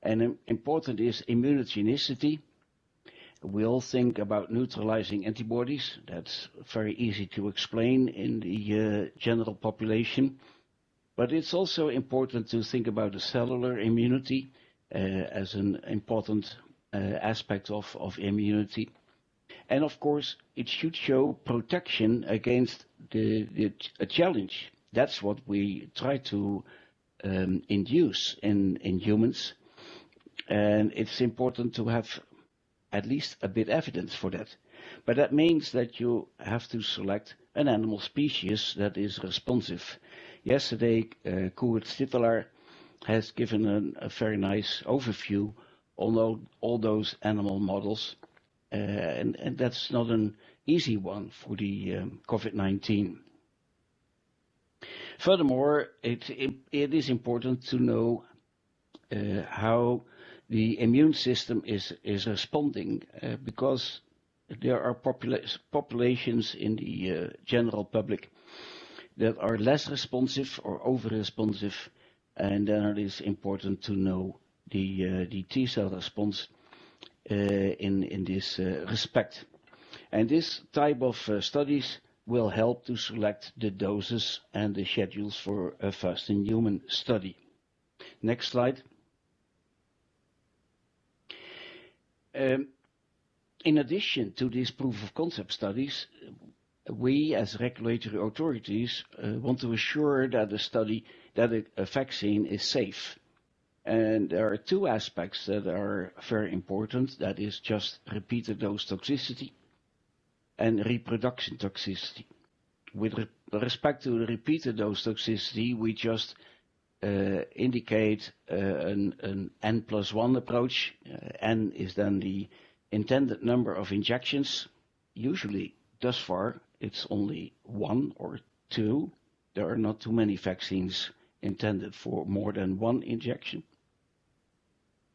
and important is immunogenicity. We'll think about neutralizing antibodies. That's very easy to explain in the general population. But it's also important to think about the cellular immunity as an important aspect of immunity. And of course, it should show protection against a challenge. That's what we try to induce in humans. And it's important to have at least a bit evidence for that. But that means that you have to select an animal species that is responsive. Yesterday, Koert Stittelaar has given a very nice overview on all those animal models. And that's not an easy one for the COVID-19. Furthermore, it is important to know how the immune system is responding because there are populations in the general public that are less responsive or over-responsive, and then it is important to know the T-cell response in this respect. And this type of studies will help to select the doses and the schedules for a first-in-human study. Next slide. In addition to these proof-of-concept studies, we as regulatory authorities want to assure that a vaccine is safe. And there are two aspects that are very important. That is just repeated dose toxicity and reproduction toxicity. With respect to the repeated dose toxicity, we just indicate an N+1 approach. N is then the intended number of injections. Usually, thus far, it's only 1 or 2. There are not too many vaccines intended for more than 1 injection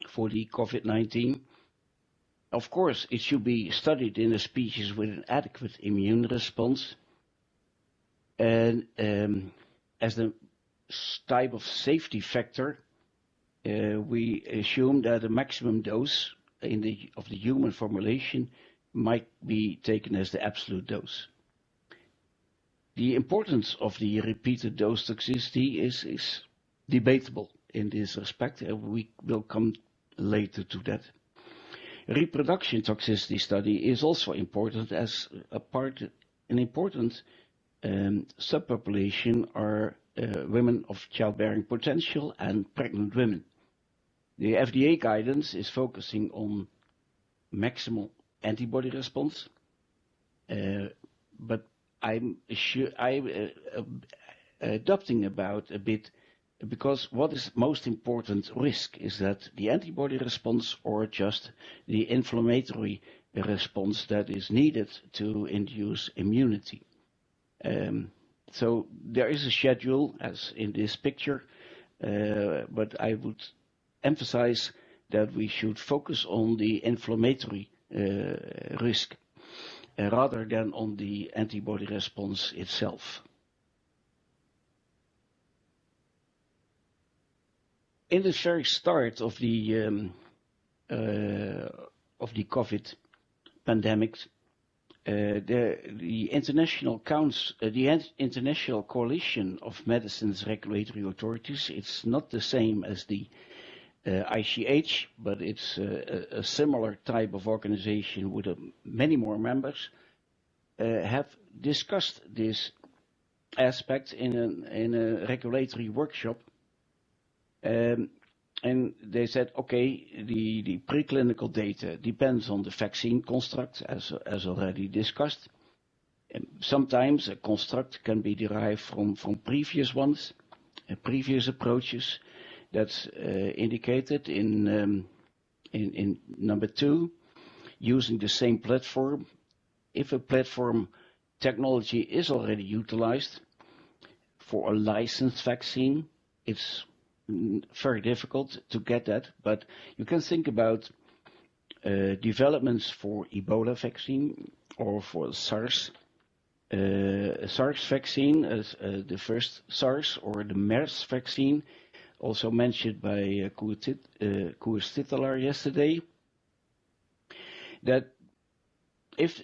for the COVID-19. Of course, it should be studied in a species with an adequate immune response. And as the type of safety factor, we assume that the maximum dose of the human formulation might be taken as the absolute dose. The importance of the repeated dose toxicity is debatable in this respect, and we will come later to that. Reproduction toxicity study is also important as an important subpopulation are women of childbearing potential and pregnant women. The FDA guidance is focusing on maximal antibody response, but I'm adopting about a bit because what is most important risk is that the antibody response or just the inflammatory response that is needed to induce immunity. So there is a schedule as in this picture, but I would emphasize that we should focus on the inflammatory risk rather than on the antibody response itself. In the very start of the COVID pandemic, the international International Coalition of Medicines Regulatory Authorities, it's not the same as the ICH, but it's a similar type of organization with many more members, have discussed this aspect in a regulatory workshop. And they said, okay, the preclinical data depends on the vaccine construct, as already discussed. And sometimes a construct can be derived from previous ones, previous approaches. That's indicated in number 2, using the same platform. If a platform technology is already utilized for a licensed vaccine, it's very difficult to get that, but you can think about developments for Ebola vaccine or for SARS. SARS vaccine, the first SARS or the MERS vaccine, also mentioned by Koert Stittelaar yesterday, that if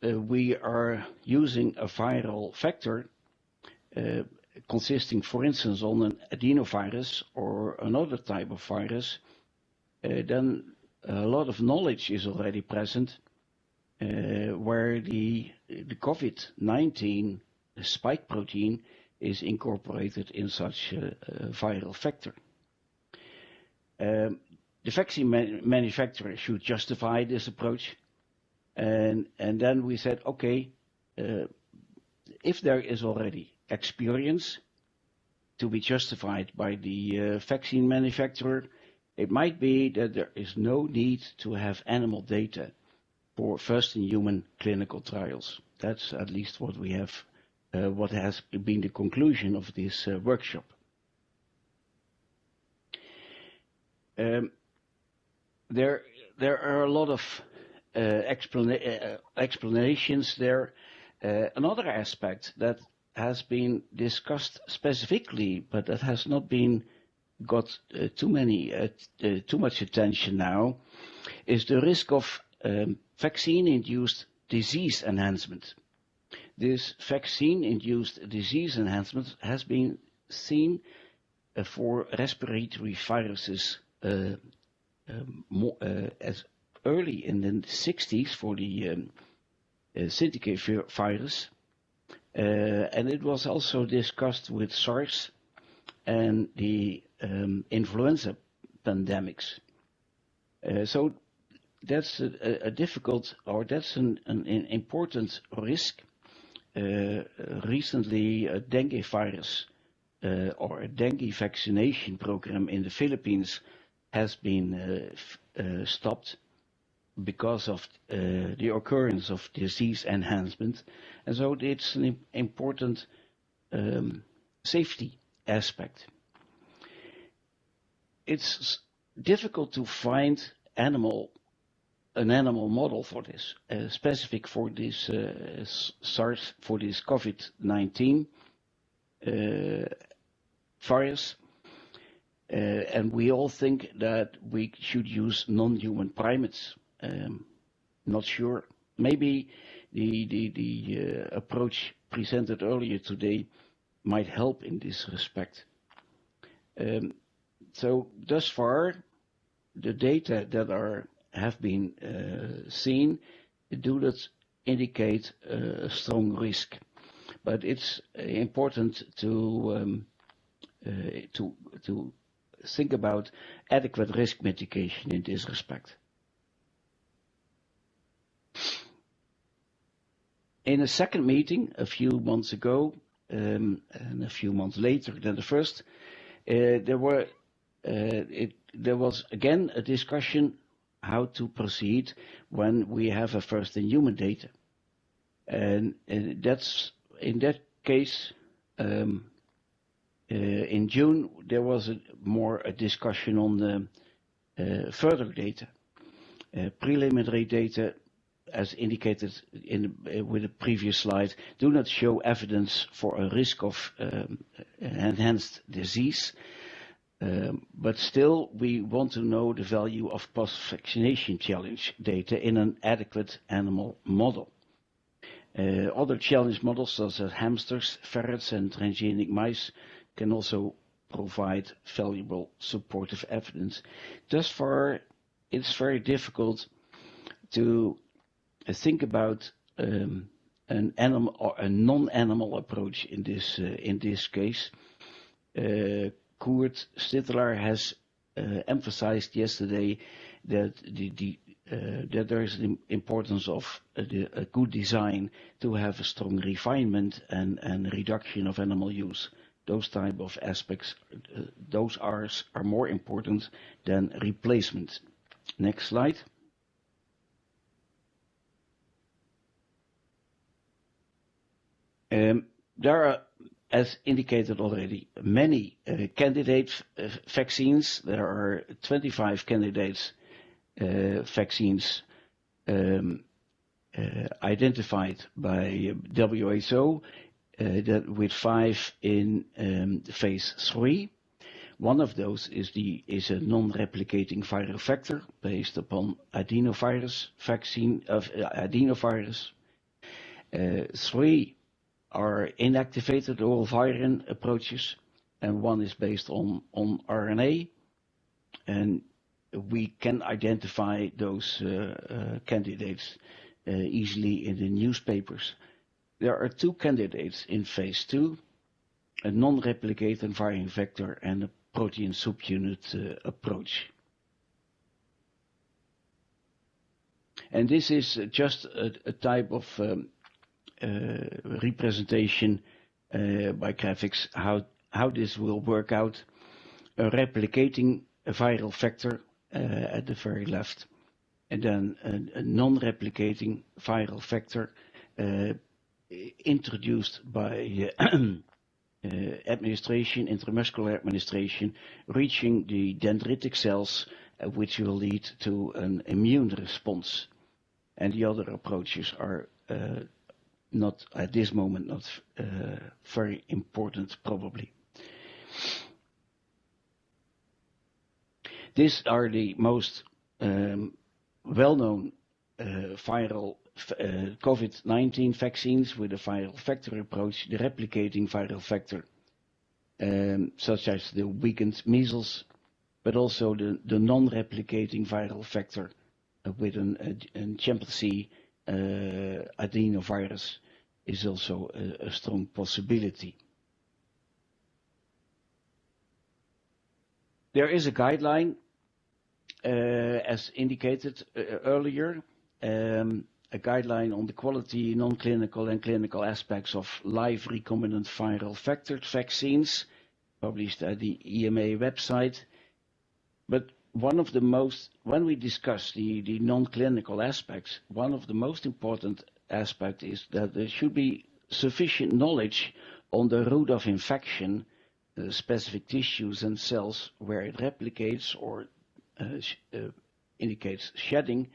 we are using a viral vector consisting, for instance, on an adenovirus or another type of virus, then a lot of knowledge is already present where the COVID-19 spike protein is incorporated in such a viral vector. The vaccine manufacturer should justify this approach, and then we said, okay, if there is already experience to be justified by the vaccine manufacturer, it might be that there is no need to have animal data for first-in-human clinical trials. That's at least what we have, what has been the conclusion of this workshop. There are a lot of explanations there. Another aspect that has been discussed specifically, but that has not been got too much attention now, is the risk of vaccine-induced disease enhancement. This vaccine-induced disease enhancement has been seen for respiratory viruses as early in the 60s for the syndicate virus, and it was also discussed with SARS and the influenza pandemics. So that's a difficult, or that's an important risk. Recently, a dengue virus or a dengue vaccination program in the Philippines has been stopped because of the occurrence of disease enhancement, and so it's an important safety aspect. It's difficult to find an animal model for this, specific for this SARS, for this COVID-19 virus. And we all think that we should use non-human primates. Not sure. Maybe the approach presented earlier today might help in this respect. So thus far, the data that have been seen do not indicate a strong risk, but it's important to think about adequate risk mitigation in this respect. In a second meeting a few months ago, and a few months later than the first, there was again a discussion how to proceed when we have a first-in-human data, and that's in that case. In June, there was a discussion on the further data. Preliminary data, as indicated with the previous slide, do not show evidence for a risk of enhanced disease, but still we want to know the value of post-vaccination challenge data in an adequate animal model. Other challenge models, such as hamsters, ferrets, and transgenic mice, can also provide valuable supportive evidence. Thus far, it's very difficult to think about an animal or a non-animal approach in this case. Kurt Stittler has emphasized yesterday that that there is the importance of a good design to have a strong refinement and reduction of animal use. Those type of aspects, those are more important than replacement. Next slide. There are, as indicated already, many candidate vaccines. There are 25 candidates vaccines identified by WHO, that with 5 in phase 3. One of those is a non-replicating viral vector based upon adenovirus vaccine of adenovirus. 3 are inactivated oral virion approaches, and 1 is based on RNA, and we can identify those candidates easily in the newspapers. There are 2 candidates in phase 2, a non-replicating virion vector and a protein subunit approach. And this is just a type of representation by graphics how this will work out. A replicating viral vector at the very left, and then a non-replicating viral vector introduced by administration, intramuscular administration, reaching the dendritic cells, which will lead to an immune response. And the other approaches are not at this moment not very important, probably. These are the most well-known viral COVID-19 vaccines with a viral vector approach, the replicating viral vector, such as the weakened measles, but also the non-replicating viral vector with an chimpanzee adenovirus is also a strong possibility. There is a guideline, as indicated earlier, a guideline on the quality, non-clinical and clinical aspects of live recombinant viral vectored vaccines, published at the EMA website. But one of the most, when we discuss the non-clinical aspects, one of the most important aspects is that there should be sufficient knowledge on the route of infection, specific tissues and cells where it replicates or indicates shedding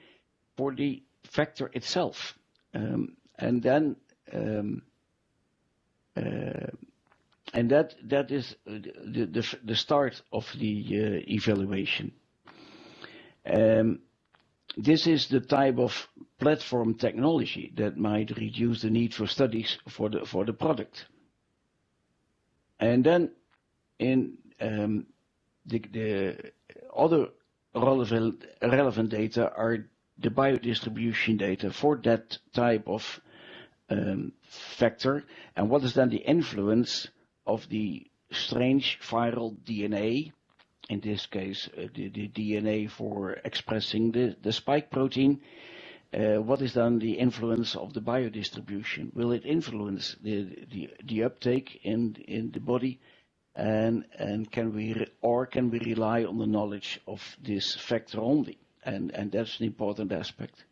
for the vector itself, and then that is the start of the evaluation. This is the type of platform technology that might reduce the need for studies for the product. And then in the other relevant data are the biodistribution data for that type of vector, and what is then the influence of the strange viral DNA, in this case the DNA for expressing the spike protein. What is then the influence of the biodistribution? Will it influence the uptake in the body, and can we rely on the knowledge of this vector only? And that's an important aspect.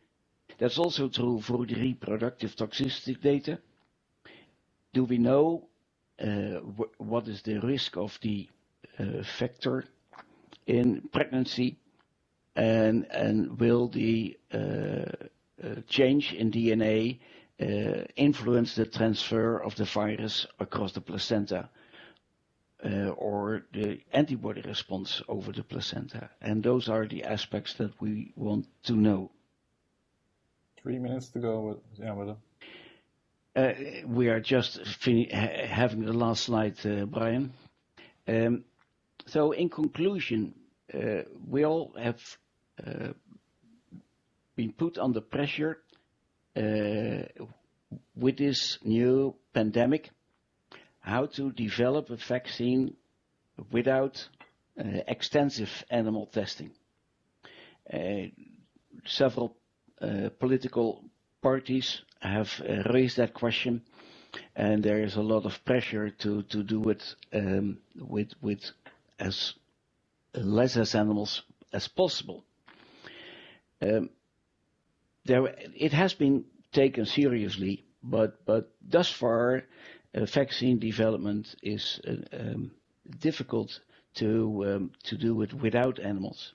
That's also true for the reproductive toxicity data. Do we know what is the risk of the vector in pregnancy, and will the change in DNA influence the transfer of the virus across the placenta, or the antibody response over the placenta? And those are the aspects that we want to know. 3 minutes to go. Willem. We are just having the last slide, Brian. So in conclusion, we all have been put under pressure with this new pandemic, how to develop a vaccine without extensive animal testing. Several political parties have raised that question, and there is a lot of pressure to do it with as less as animals as possible. It has been taken seriously, but thus far vaccine development is difficult to do it without animals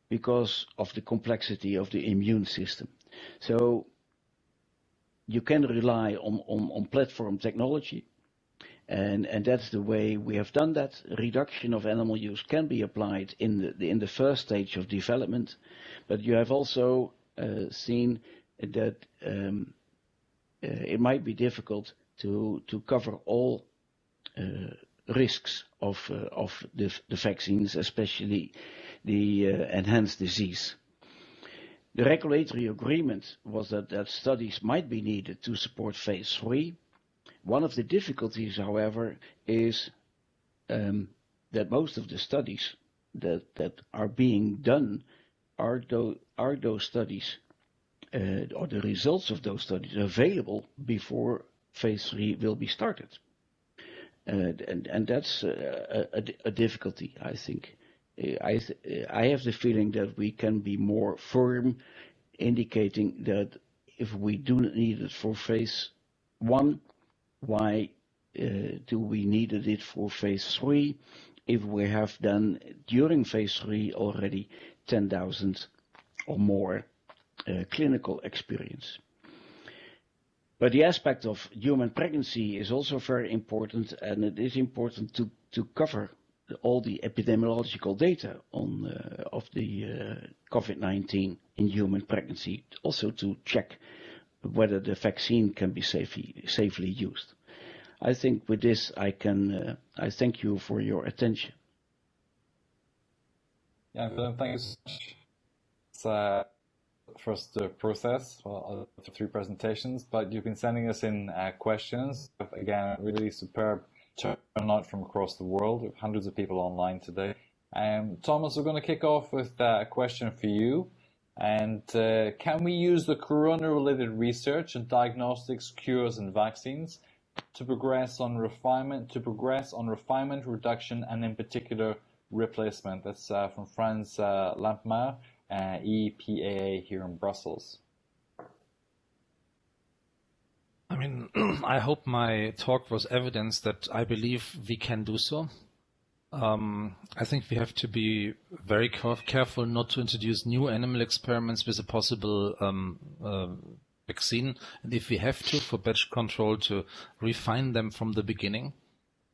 because of the complexity of the immune system. So you can rely on platform technology, And that's the way we have done that. Reduction of animal use can be applied in the first stage of development, but you have also seen that it might be difficult to cover all risks of the vaccines, especially the enhanced disease. The regulatory agreement was that studies might be needed to support phase 3. One of the difficulties, however, is that most of the studies that are being done are those studies or the results of those studies available before phase 3 will be started. And that's a difficulty, I think. I have the feeling that we can be more firm, indicating that if we do need it for phase 1, why do we need it for phase 3 if we have done during phase 3 already 10,000 or more clinical experience? But the aspect of human pregnancy is also very important, and it is important to cover all the epidemiological data of the COVID-19 in human pregnancy, also to check whether the vaccine can be safely used. I think with this I thank you for your attention. Yeah, Willem, thank you so much. First process for 3 presentations, but you've been sending us in questions. Again, really superb turnout from across the world. We have hundreds of people online today. Thomas, we're going to kick off with a question for you. And can we use the corona-related research and diagnostics, cures, and vaccines to progress on refinement, reduction, and in particular replacement? That's from Franz Lampmeyer, EPAA here in Brussels. I mean, I hope my talk was evidence that I believe we can do so. I think we have to be very careful not to introduce new animal experiments with a possible vaccine, and if we have to, for batch control, to refine them from the beginning,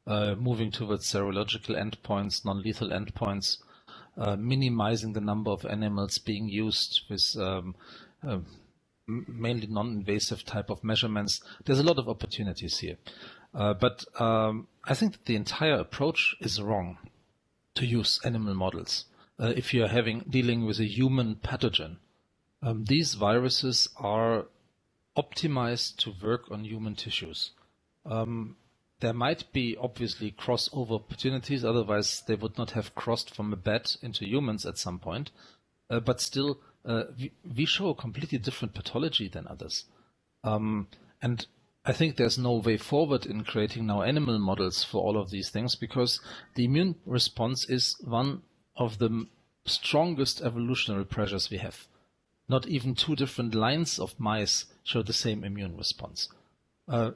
moving towards serological endpoints, non-lethal endpoints, minimizing the number of animals being used with mainly non-invasive type of measurements. There's a lot of opportunities here. But I think that the entire approach is wrong to use animal models. If you're dealing with a human pathogen, these viruses are optimized to work on human tissues. There might be obviously crossover opportunities, otherwise they would not have crossed from a bat into humans at some point. But still, we show a completely different pathology than others. And I think there's no way forward in creating now animal models for all of these things, because the immune response is one of the strongest evolutionary pressures we have. Not even 2 different lines of mice show the same immune response.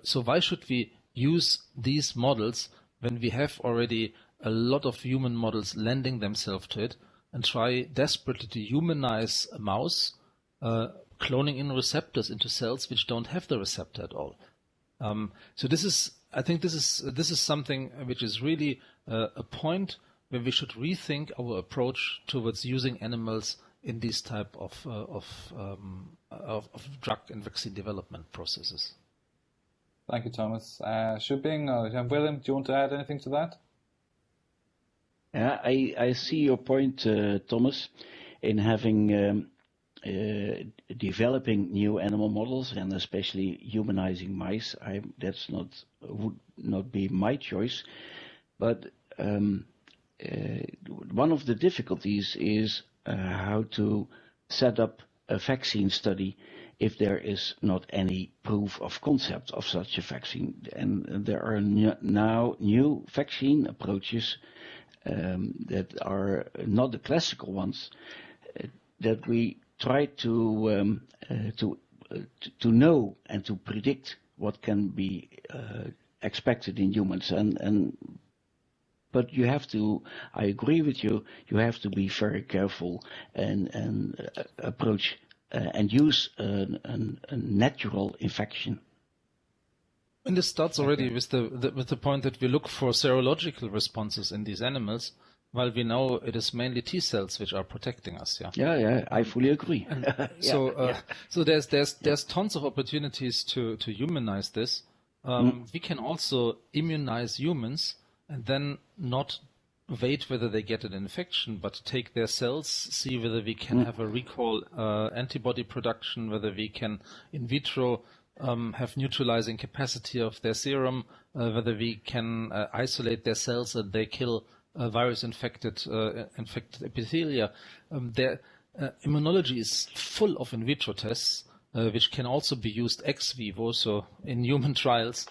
So why should we use these models when we have already a lot of human models lending themselves to it, and try desperately to humanize a mouse, cloning in receptors into cells which don't have the receptor at all? So I think this is something which is really a point where we should rethink our approach towards using animals in these type of drug and vaccine development processes. Thank you, Thomas. Shuibing or Willem, do you want to add anything to that? Yeah, I see your point, Thomas, in having developing new animal models and especially humanizing mice. That's would not be my choice, but one of the difficulties is how to set up a vaccine study if there is not any proof of concept of such a vaccine. And there are now new vaccine approaches that are not the classical ones, that we try to know and to predict what can be expected in humans. But you have to, I agree with you, you have to be very careful and approach and use a natural infection. And this starts already with the point that we look for serological responses in these animals, while we know it is mainly T cells which are protecting us. Yeah, I fully agree. So there's tons of opportunities to humanize this. We can also immunize humans and then not wait whether they get an infection, but take their cells, see whether we can have a recall antibody production, whether we can in vitro have neutralizing capacity of their serum, whether we can isolate their cells and they kill virus-infected epithelia. Their immunology is full of in vitro tests, which can also be used ex vivo, so in human trials,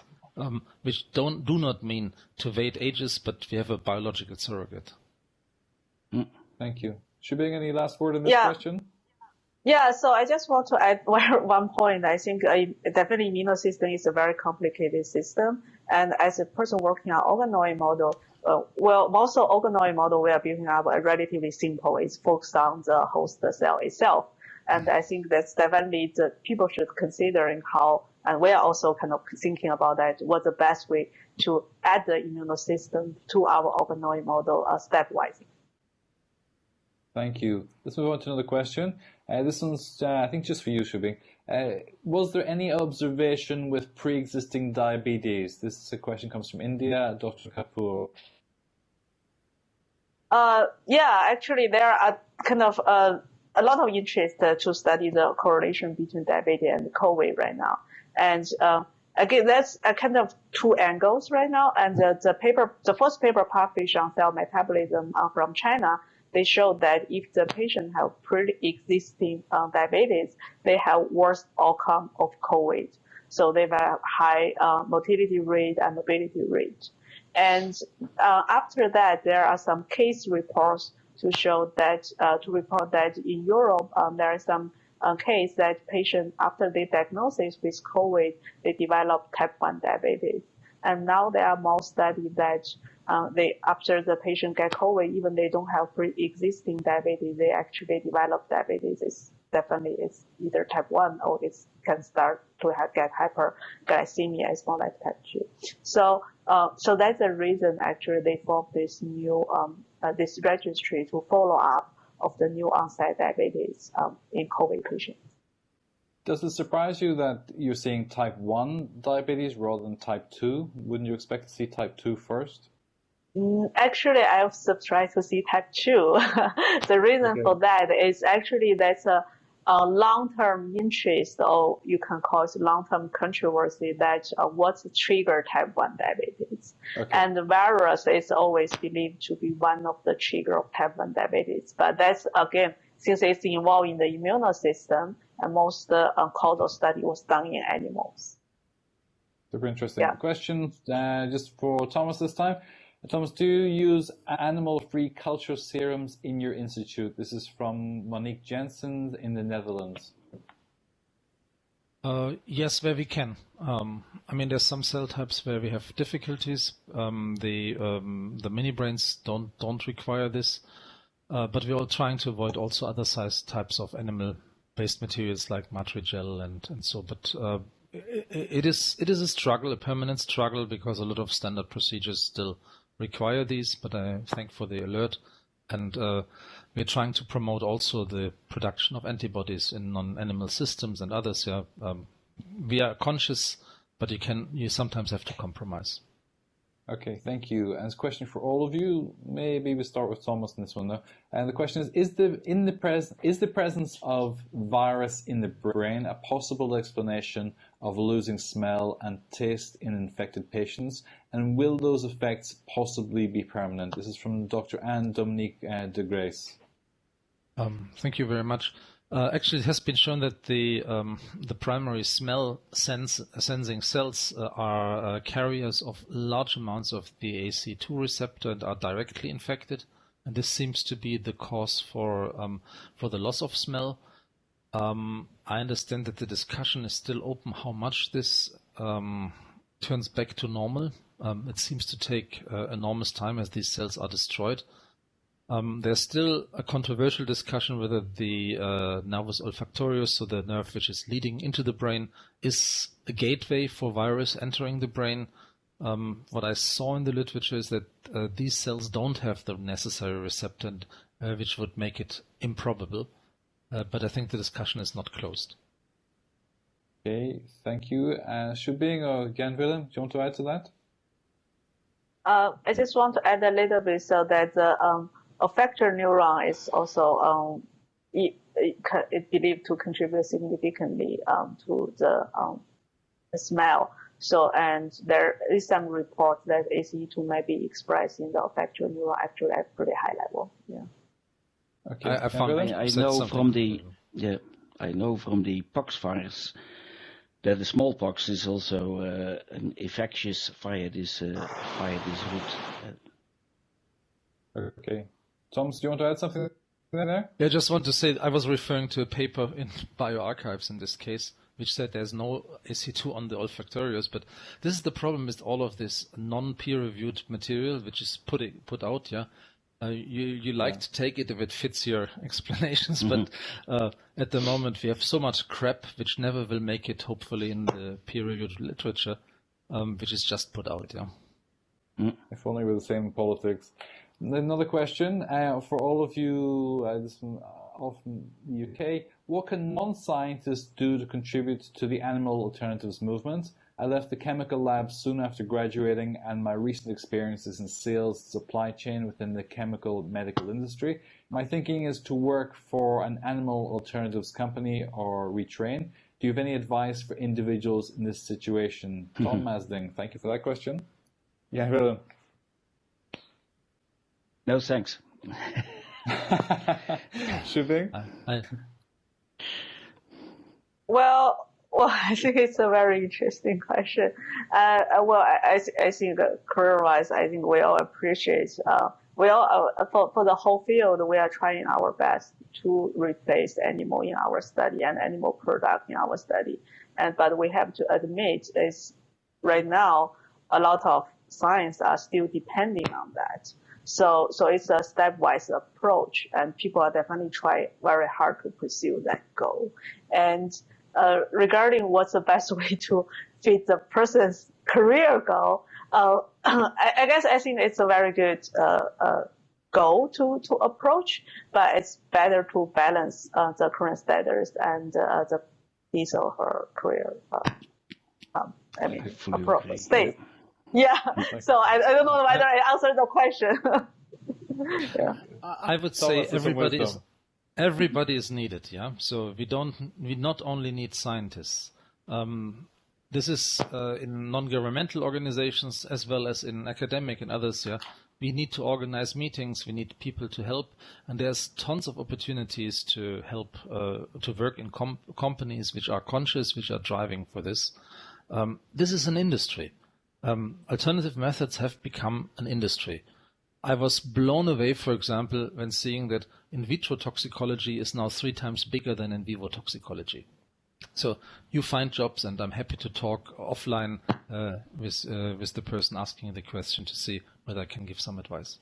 which do not mean to wait ages, but we have a biological surrogate. Thank you. Shuibing, any last word on this question? Yeah, so I just want to add one point. I think definitely immune system is a very complicated system. And as a person working on organoid model, most of organoid model we are building up are relatively simple. It's focused on the host cell itself. And I think that's definitely the people should considering how, and we are also kind of thinking about that, what's the best way to add the immune system to our organoid model stepwise. Thank you. Let's move on to another question. This one's, I think, just for you, Shuibing. Was there any observation with pre-existing diabetes? This question comes from India, Dr. Kapoor. Yeah, actually, there are kind of a lot of interest to study the correlation between diabetes and COVID right now. And again, that's a kind of two angles right now. And the first paper published on cell metabolism from China, they showed that if the patient have pre-existing diabetes, they have worse outcome of COVID. So they have high mortality rate and morbidity rate. And after that, there are some case reports to show that, to report that in Europe, there are some case that patient, after their diagnosis with COVID, they develop type 1 diabetes. And now there are more studies that after the patient get COVID, even they don't have pre-existing diabetes, they actually develop diabetes. It's either type 1 or it can start to get hyperglycemia. It's more like type 2. So that's the reason actually they formed this new this registry to follow up of the new onset diabetes in COVID patients. Does it surprise you that you're seeing type 1 diabetes rather than type 2? Wouldn't you expect to see type 2 first? Actually, I was surprised to see type 2. The reason for that is actually that's a long-term interest, or you can call it long-term controversy, that what's trigger type 1 diabetes. And the virus is always believed to be one of the trigger of type 1 diabetes. But that's, again, since it's involved in the immune system, and most causal study was done in animals. Super interesting. Question just for Thomas this time. Thomas, do you use animal-free culture serums in your institute? This is from Monique Jensen in the Netherlands. Yes, where we can. I mean, there's some cell types where we have difficulties. The mini brains don't require this, but we're all trying to avoid also other size types of animal-based materials like matrigel and so. But it is a struggle, a permanent struggle, because a lot of standard procedures still require these, but I thank for the alert. And we're trying to promote also the production of antibodies in non-animal systems and others. We are conscious, but you sometimes have to compromise. Okay, thank you. And it's a question for all of you. Maybe we start with Thomas in this one now. And the question is the presence of virus in the brain a possible explanation of losing smell and taste in infected patients? And will those effects possibly be permanent? This is from Dr. Anne Dominique de Grace. Thank you very much. Actually, it has been shown that the primary smell sensing cells are carriers of large amounts of the AC2 receptor and are directly infected, and this seems to be the cause for the loss of smell. I understand that the discussion is still open how much this turns back to normal. It seems to take enormous time as these cells are destroyed. There's still a controversial discussion whether the nervus olfactorius, so the nerve which is leading into the brain, is a gateway for virus entering the brain. What I saw in the literature is that these cells don't have the necessary receptor, which would make it improbable. But I think the discussion is not closed. Okay, thank you. Shuibing or again, Willem, do you want to add to that? I just want to add a little bit so that the effector neuron is also it believed to contribute significantly to the smell. So, and there is some report that ACE2 may be expressed in the effector neuron actually at pretty high level. Yeah. Okay. I know from the poxvirus that the smallpox is also an infectious via this route. Okay. Thomas, do you want to add something there? Yeah, I just want to say I was referring to a paper in bioarchives in this case, which said there's no AC2 on the olfactorius, but this is the problem with all of this non-peer-reviewed material which is put out, yeah. You like to take it if it fits your explanations, but at the moment we have so much crap which never will make it, hopefully, in the peer-reviewed literature, which is just put out, yeah. If only with the same politics. Another question for all of you this from the UK. What can non-scientists do to contribute to the animal alternatives movement? I left the chemical lab soon after graduating, and my recent experiences in sales supply chain within the chemical medical industry. My thinking is to work for an animal alternatives company or retrain. Do you have any advice for individuals in this situation? Tom Masding, thank you for that question. Yeah, Willem. No, thanks. Shuibing? Well, I think it's a very interesting question. I think career-wise, I think we all appreciate. For the whole field, we are trying our best to replace animal in our study and animal product in our study. But we have to admit, is right now a lot of science are still depending on that. So it's a stepwise approach, and people are definitely trying very hard to pursue that goal. And regarding what's the best way to fit the person's career goal, I think it's a very good goal to approach, but it's better to balance the current status and his or her career approach state. Yeah. So I don't know whether I answered the question. Yeah. I would say everybody is needed, yeah. So we not only need scientists. This is in non-governmental organizations as well as in academic and others, yeah. We need to organize meetings, we need people to help, and there's tons of opportunities to help to work in companies which are conscious, which are driving for this. This is an industry. Alternative methods have become an industry. I was blown away, for example, when seeing that in vitro toxicology is now 3 times bigger than in vivo toxicology. So you find jobs, and I'm happy to talk offline with the person asking the question to see whether I can give some advice.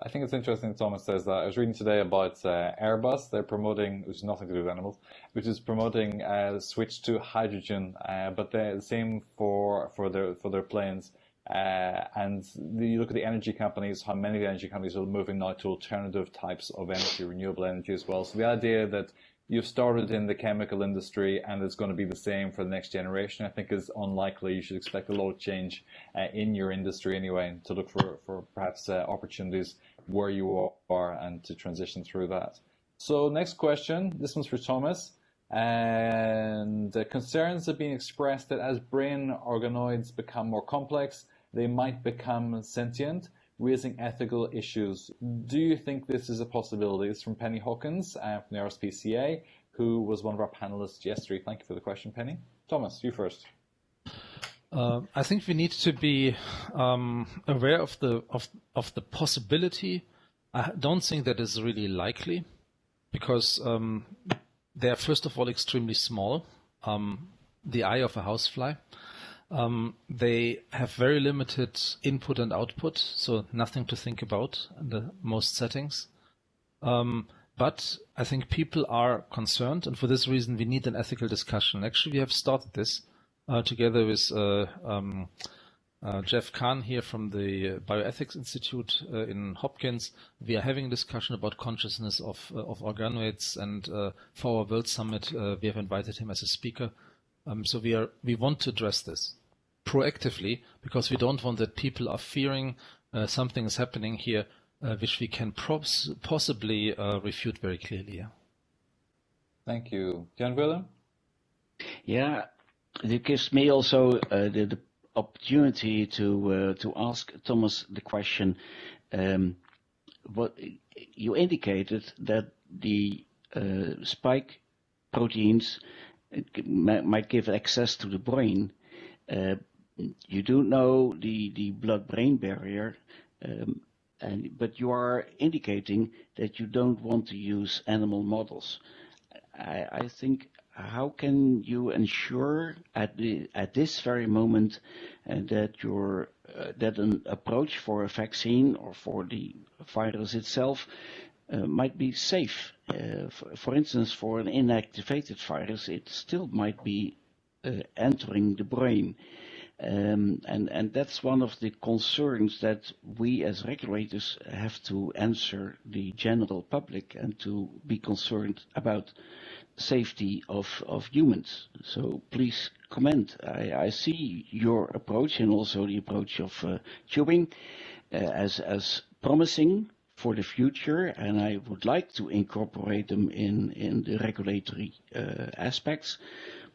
I think it's interesting Thomas says that. I was reading today about Airbus. They're promoting, which is nothing to do with animals, which is promoting a switch to hydrogen, but they're the same for their planes. And you look at the energy companies, how many of the energy companies are moving now to alternative types of energy, renewable energy as well. So the idea that you've started in the chemical industry and it's going to be the same for the next generation, I think is unlikely. You should expect a lot of change in your industry anyway, to look for perhaps opportunities where you are and to transition through that. So next question, this one's for Thomas. And concerns have been expressed that as brain organoids become more complex, they might become sentient, raising ethical issues. Do you think this is a possibility? It's from Penny Hopkins from the RSPCA, who was one of our panelists yesterday. Thank you for the question, Penny. Thomas, you first. I think we need to be aware of the possibility. I don't think that is really likely, because they are first of all extremely small, the eye of a housefly. They have very limited input and output, so nothing to think about in the most settings. But I think people are concerned, and for this reason we need an ethical discussion. Actually, we have started this together with Jeff Kahn here from the Bioethics Institute in Hopkins. We are having a discussion about consciousness of organoids, and for our World Summit we have invited him as a speaker. So we want to address this proactively, because we don't want that people are fearing something is happening here which we can possibly refute very clearly. Yeah. Thank you. Jan Willem? Yeah, it gives me also the opportunity to ask Thomas the question. What you indicated that the spike proteins might give access to the brain. You do know the blood-brain barrier, but you are indicating that you don't want to use animal models. I think, how can you ensure at this very moment that an approach for a vaccine or for the virus itself might be safe? For instance, for an inactivated virus, it still might be entering the brain. And that's one of the concerns that we as regulators have to answer the general public, and to be concerned about safety of humans. So please comment. I see your approach, and also the approach of Shuibing as promising for the future, and I would like to incorporate them in the regulatory aspects.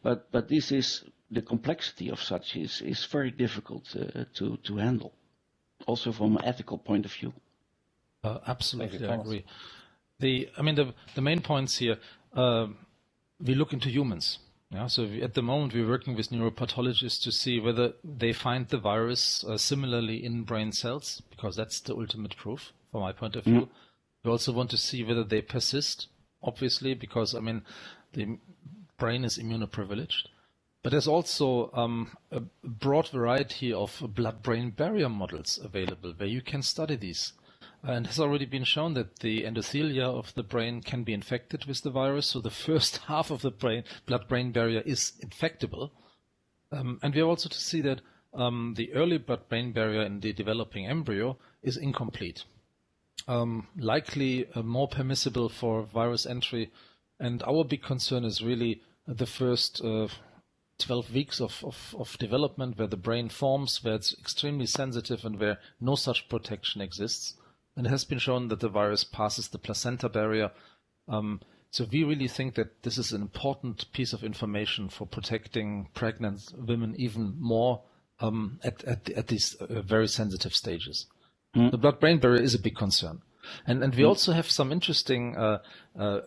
But this is the complexity of such is very difficult to handle, also from an ethical point of view. Absolutely, I agree. The main points here, we look into humans. Yeah, so at the moment we're working with neuropathologists to see whether they find the virus similarly in brain cells, because that's the ultimate proof from my point of view. We also want to see whether they persist, obviously, because the brain is immunoprivileged. But there's also a broad variety of blood-brain barrier models available where you can study these. And it has already been shown that the endothelia of the brain can be infected with the virus, so the first half of the blood-brain barrier is infectable. And we have also to see that the early blood-brain barrier in the developing embryo is incomplete. Likely more permissible for virus entry, and our big concern is really the first 12 weeks of development, where the brain forms, where it's extremely sensitive and where no such protection exists. And it has been shown that the virus passes the placenta barrier. So we really think that this is an important piece of information for protecting pregnant women even more at these very sensitive stages. The blood-brain barrier is a big concern. And we also have some interesting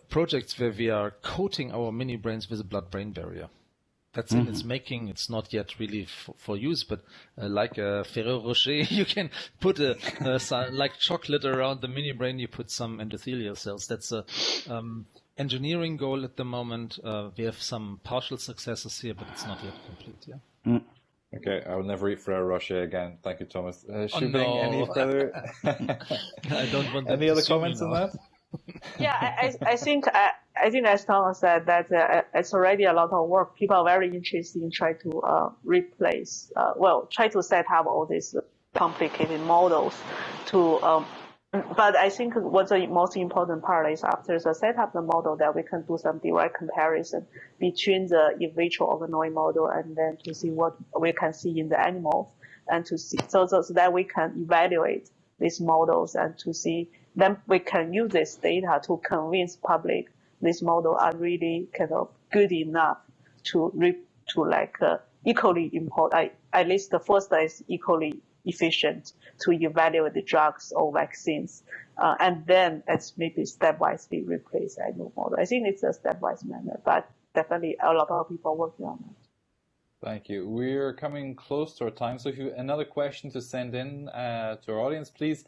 projects where we are coating our mini brains with a blood-brain barrier. That's in its making. It's not yet really for use, but like a Ferrero Rocher, you can put like chocolate around the mini brain. You put some endothelial cells. That's a engineering goal at the moment. We have some partial successes here, but it's not yet complete. Yeah. Okay, I will never eat Ferrero Rocher again. Thank you, Thomas. Shuibing, no. any further? I don't want any other comments on that? Yeah, I think as Thomas said, that it's already a lot of work. People are very interested in trying to try to set up all these complicated models to. But I think what the most important part is, after the set up the model, that we can do some direct comparison between the in vitro organoid model and then to see what we can see in the animals, and to see so that we can evaluate these models, and to see. Then we can use this data to convince public these models are really kind of good enough to equally important. At least the first is equally efficient to evaluate the drugs or vaccines, and then it's maybe stepwise be replaced animal model. I think it's a stepwise manner, but definitely a lot of people are working on it. Thank you. We're coming close to our time, so if you have another question to send in to our audience, please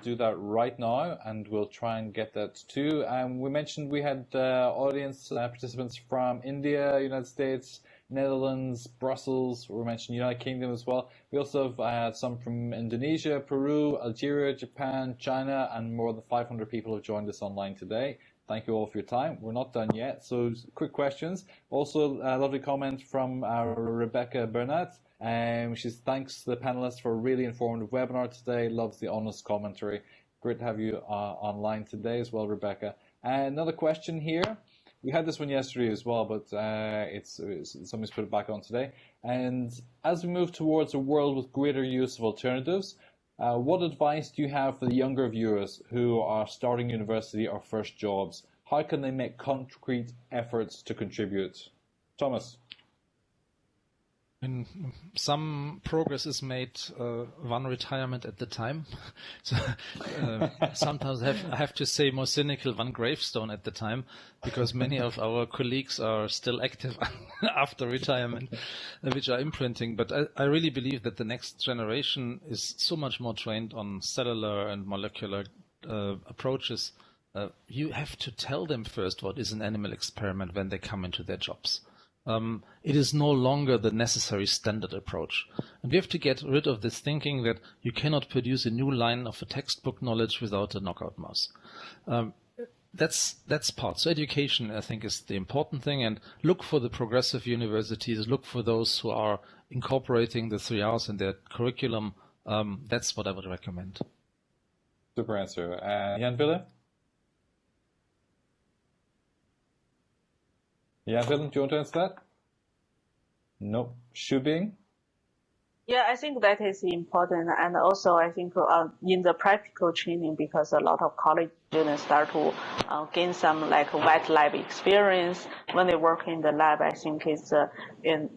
do that right now, and we'll try and get that too. We mentioned we had audience participants from India, United States, Netherlands, Brussels, we mentioned United Kingdom as well. We also have some from Indonesia, Peru, Algeria, Japan, China, and more than 500 people have joined us online today. Thank you all for your time. We're not done yet, so quick questions. Also, a lovely comment from Rebecca Bernat. She thanks the panelists for a really informative webinar today. Loves the honest commentary. Great to have you online today as well, Rebecca. Another question here. We had this one yesterday as well, but somebody's put it back on today. And as we move towards a world with greater use of alternatives, what advice do you have for the younger viewers who are starting university or first jobs? How can they make concrete efforts to contribute? Thomas. Some progress is made one retirement at the time. So sometimes I have to say more cynical, one gravestone at the time, because many of our colleagues are still active after retirement, which are imprinting. But I really believe that the next generation is so much more trained on cellular and molecular approaches. You have to tell them first what is an animal experiment when they come into their jobs. It is no longer the necessary standard approach. And we have to get rid of this thinking that you cannot produce a new line of a textbook knowledge without a knockout mouse. That's part. So education, I think, is the important thing. And look for the progressive universities, look for those who are incorporating the 3 Rs in their curriculum. That's what I would recommend. Super answer. Jan Willem? Yeah, Willem, do you want to answer that? No. Shuibing? Yeah, I think that is important. And also, I think in the practical training, because a lot of college students start to gain some like wet lab experience when they work in the lab. I think it's when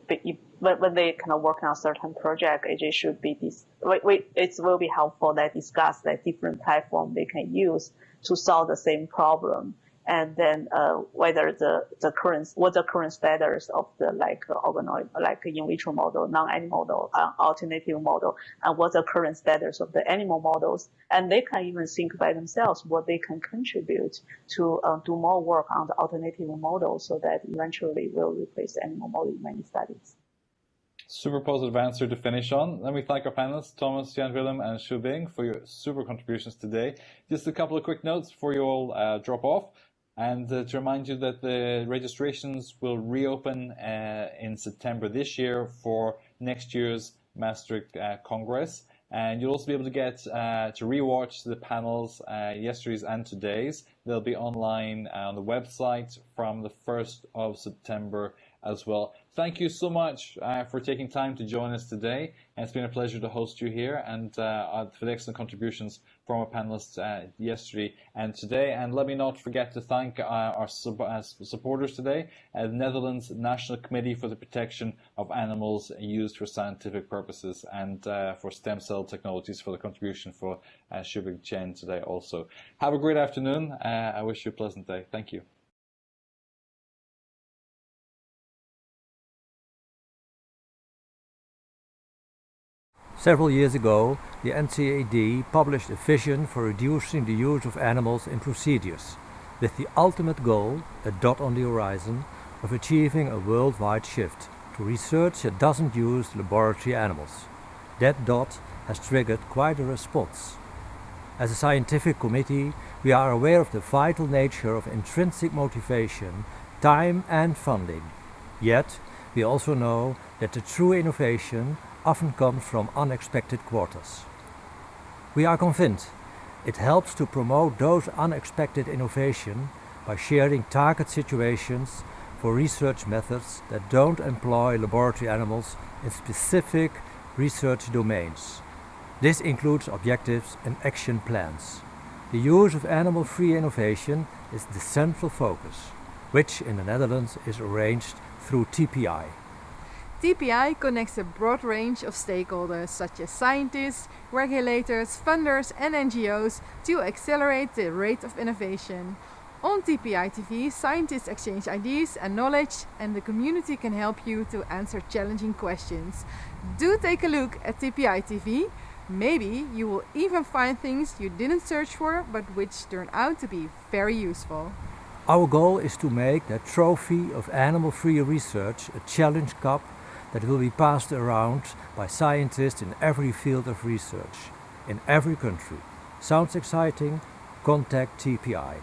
they kind of work on a certain project, it should be it will be helpful that discuss that different platform they can use to solve the same problem. And then whether the current status of the organoid, like in vitro model, non-animal model, alternative model, and what's the current status of the animal models, and they can even think by themselves what they can contribute to do more work on the alternative model, so that eventually will replace animal model in many studies. Super positive answer to finish on. Let me thank our panelists, Thomas, Jan Willem, and Shuibing, for your super contributions today. Just a couple of quick notes before you all drop off. And to remind you that the registrations will reopen in September this year for next year's Maastricht Congress. And you'll also be able to get to rewatch the panels, yesterday's and today's. They'll be online on the website from the 1st of September as well. Thank you so much for taking time to join us today. And it's been a pleasure to host you here, and for the excellent contributions from our panelists yesterday and today. And let me not forget to thank our supporters today, the Netherlands National Committee for the Protection of Animals Used for Scientific Purposes, and for Stem Cell Technologies for the contribution for Shuibing Chen today also. Have a great afternoon. I wish you a pleasant day. Thank you. Several years ago, the NCAD published a vision for reducing the use of animals in procedures, with the ultimate goal, a dot on the horizon, of achieving a worldwide shift to research that doesn't use laboratory animals. That dot has triggered quite a response. As a scientific committee, we are aware of the vital nature of intrinsic motivation, time and funding. Yet, we also know that the true innovation often comes from unexpected quarters. We are convinced it helps to promote those unexpected innovation by sharing target situations for research methods that don't employ laboratory animals in specific research domains. This includes objectives and action plans. The use of animal-free innovation is the central focus, which in the Netherlands is arranged through TPI. TPI connects a broad range of stakeholders such as scientists, regulators, funders and NGOs to accelerate the rate of innovation. On TPI TV, scientists exchange ideas and knowledge, and the community can help you to answer challenging questions. Do take a look at TPI TV. Maybe you will even find things you didn't search for but which turn out to be very useful. Our goal is to make that trophy of animal-free research a challenge cup that will be passed around by scientists in every field of research, in every country. Sounds exciting? Contact TPI.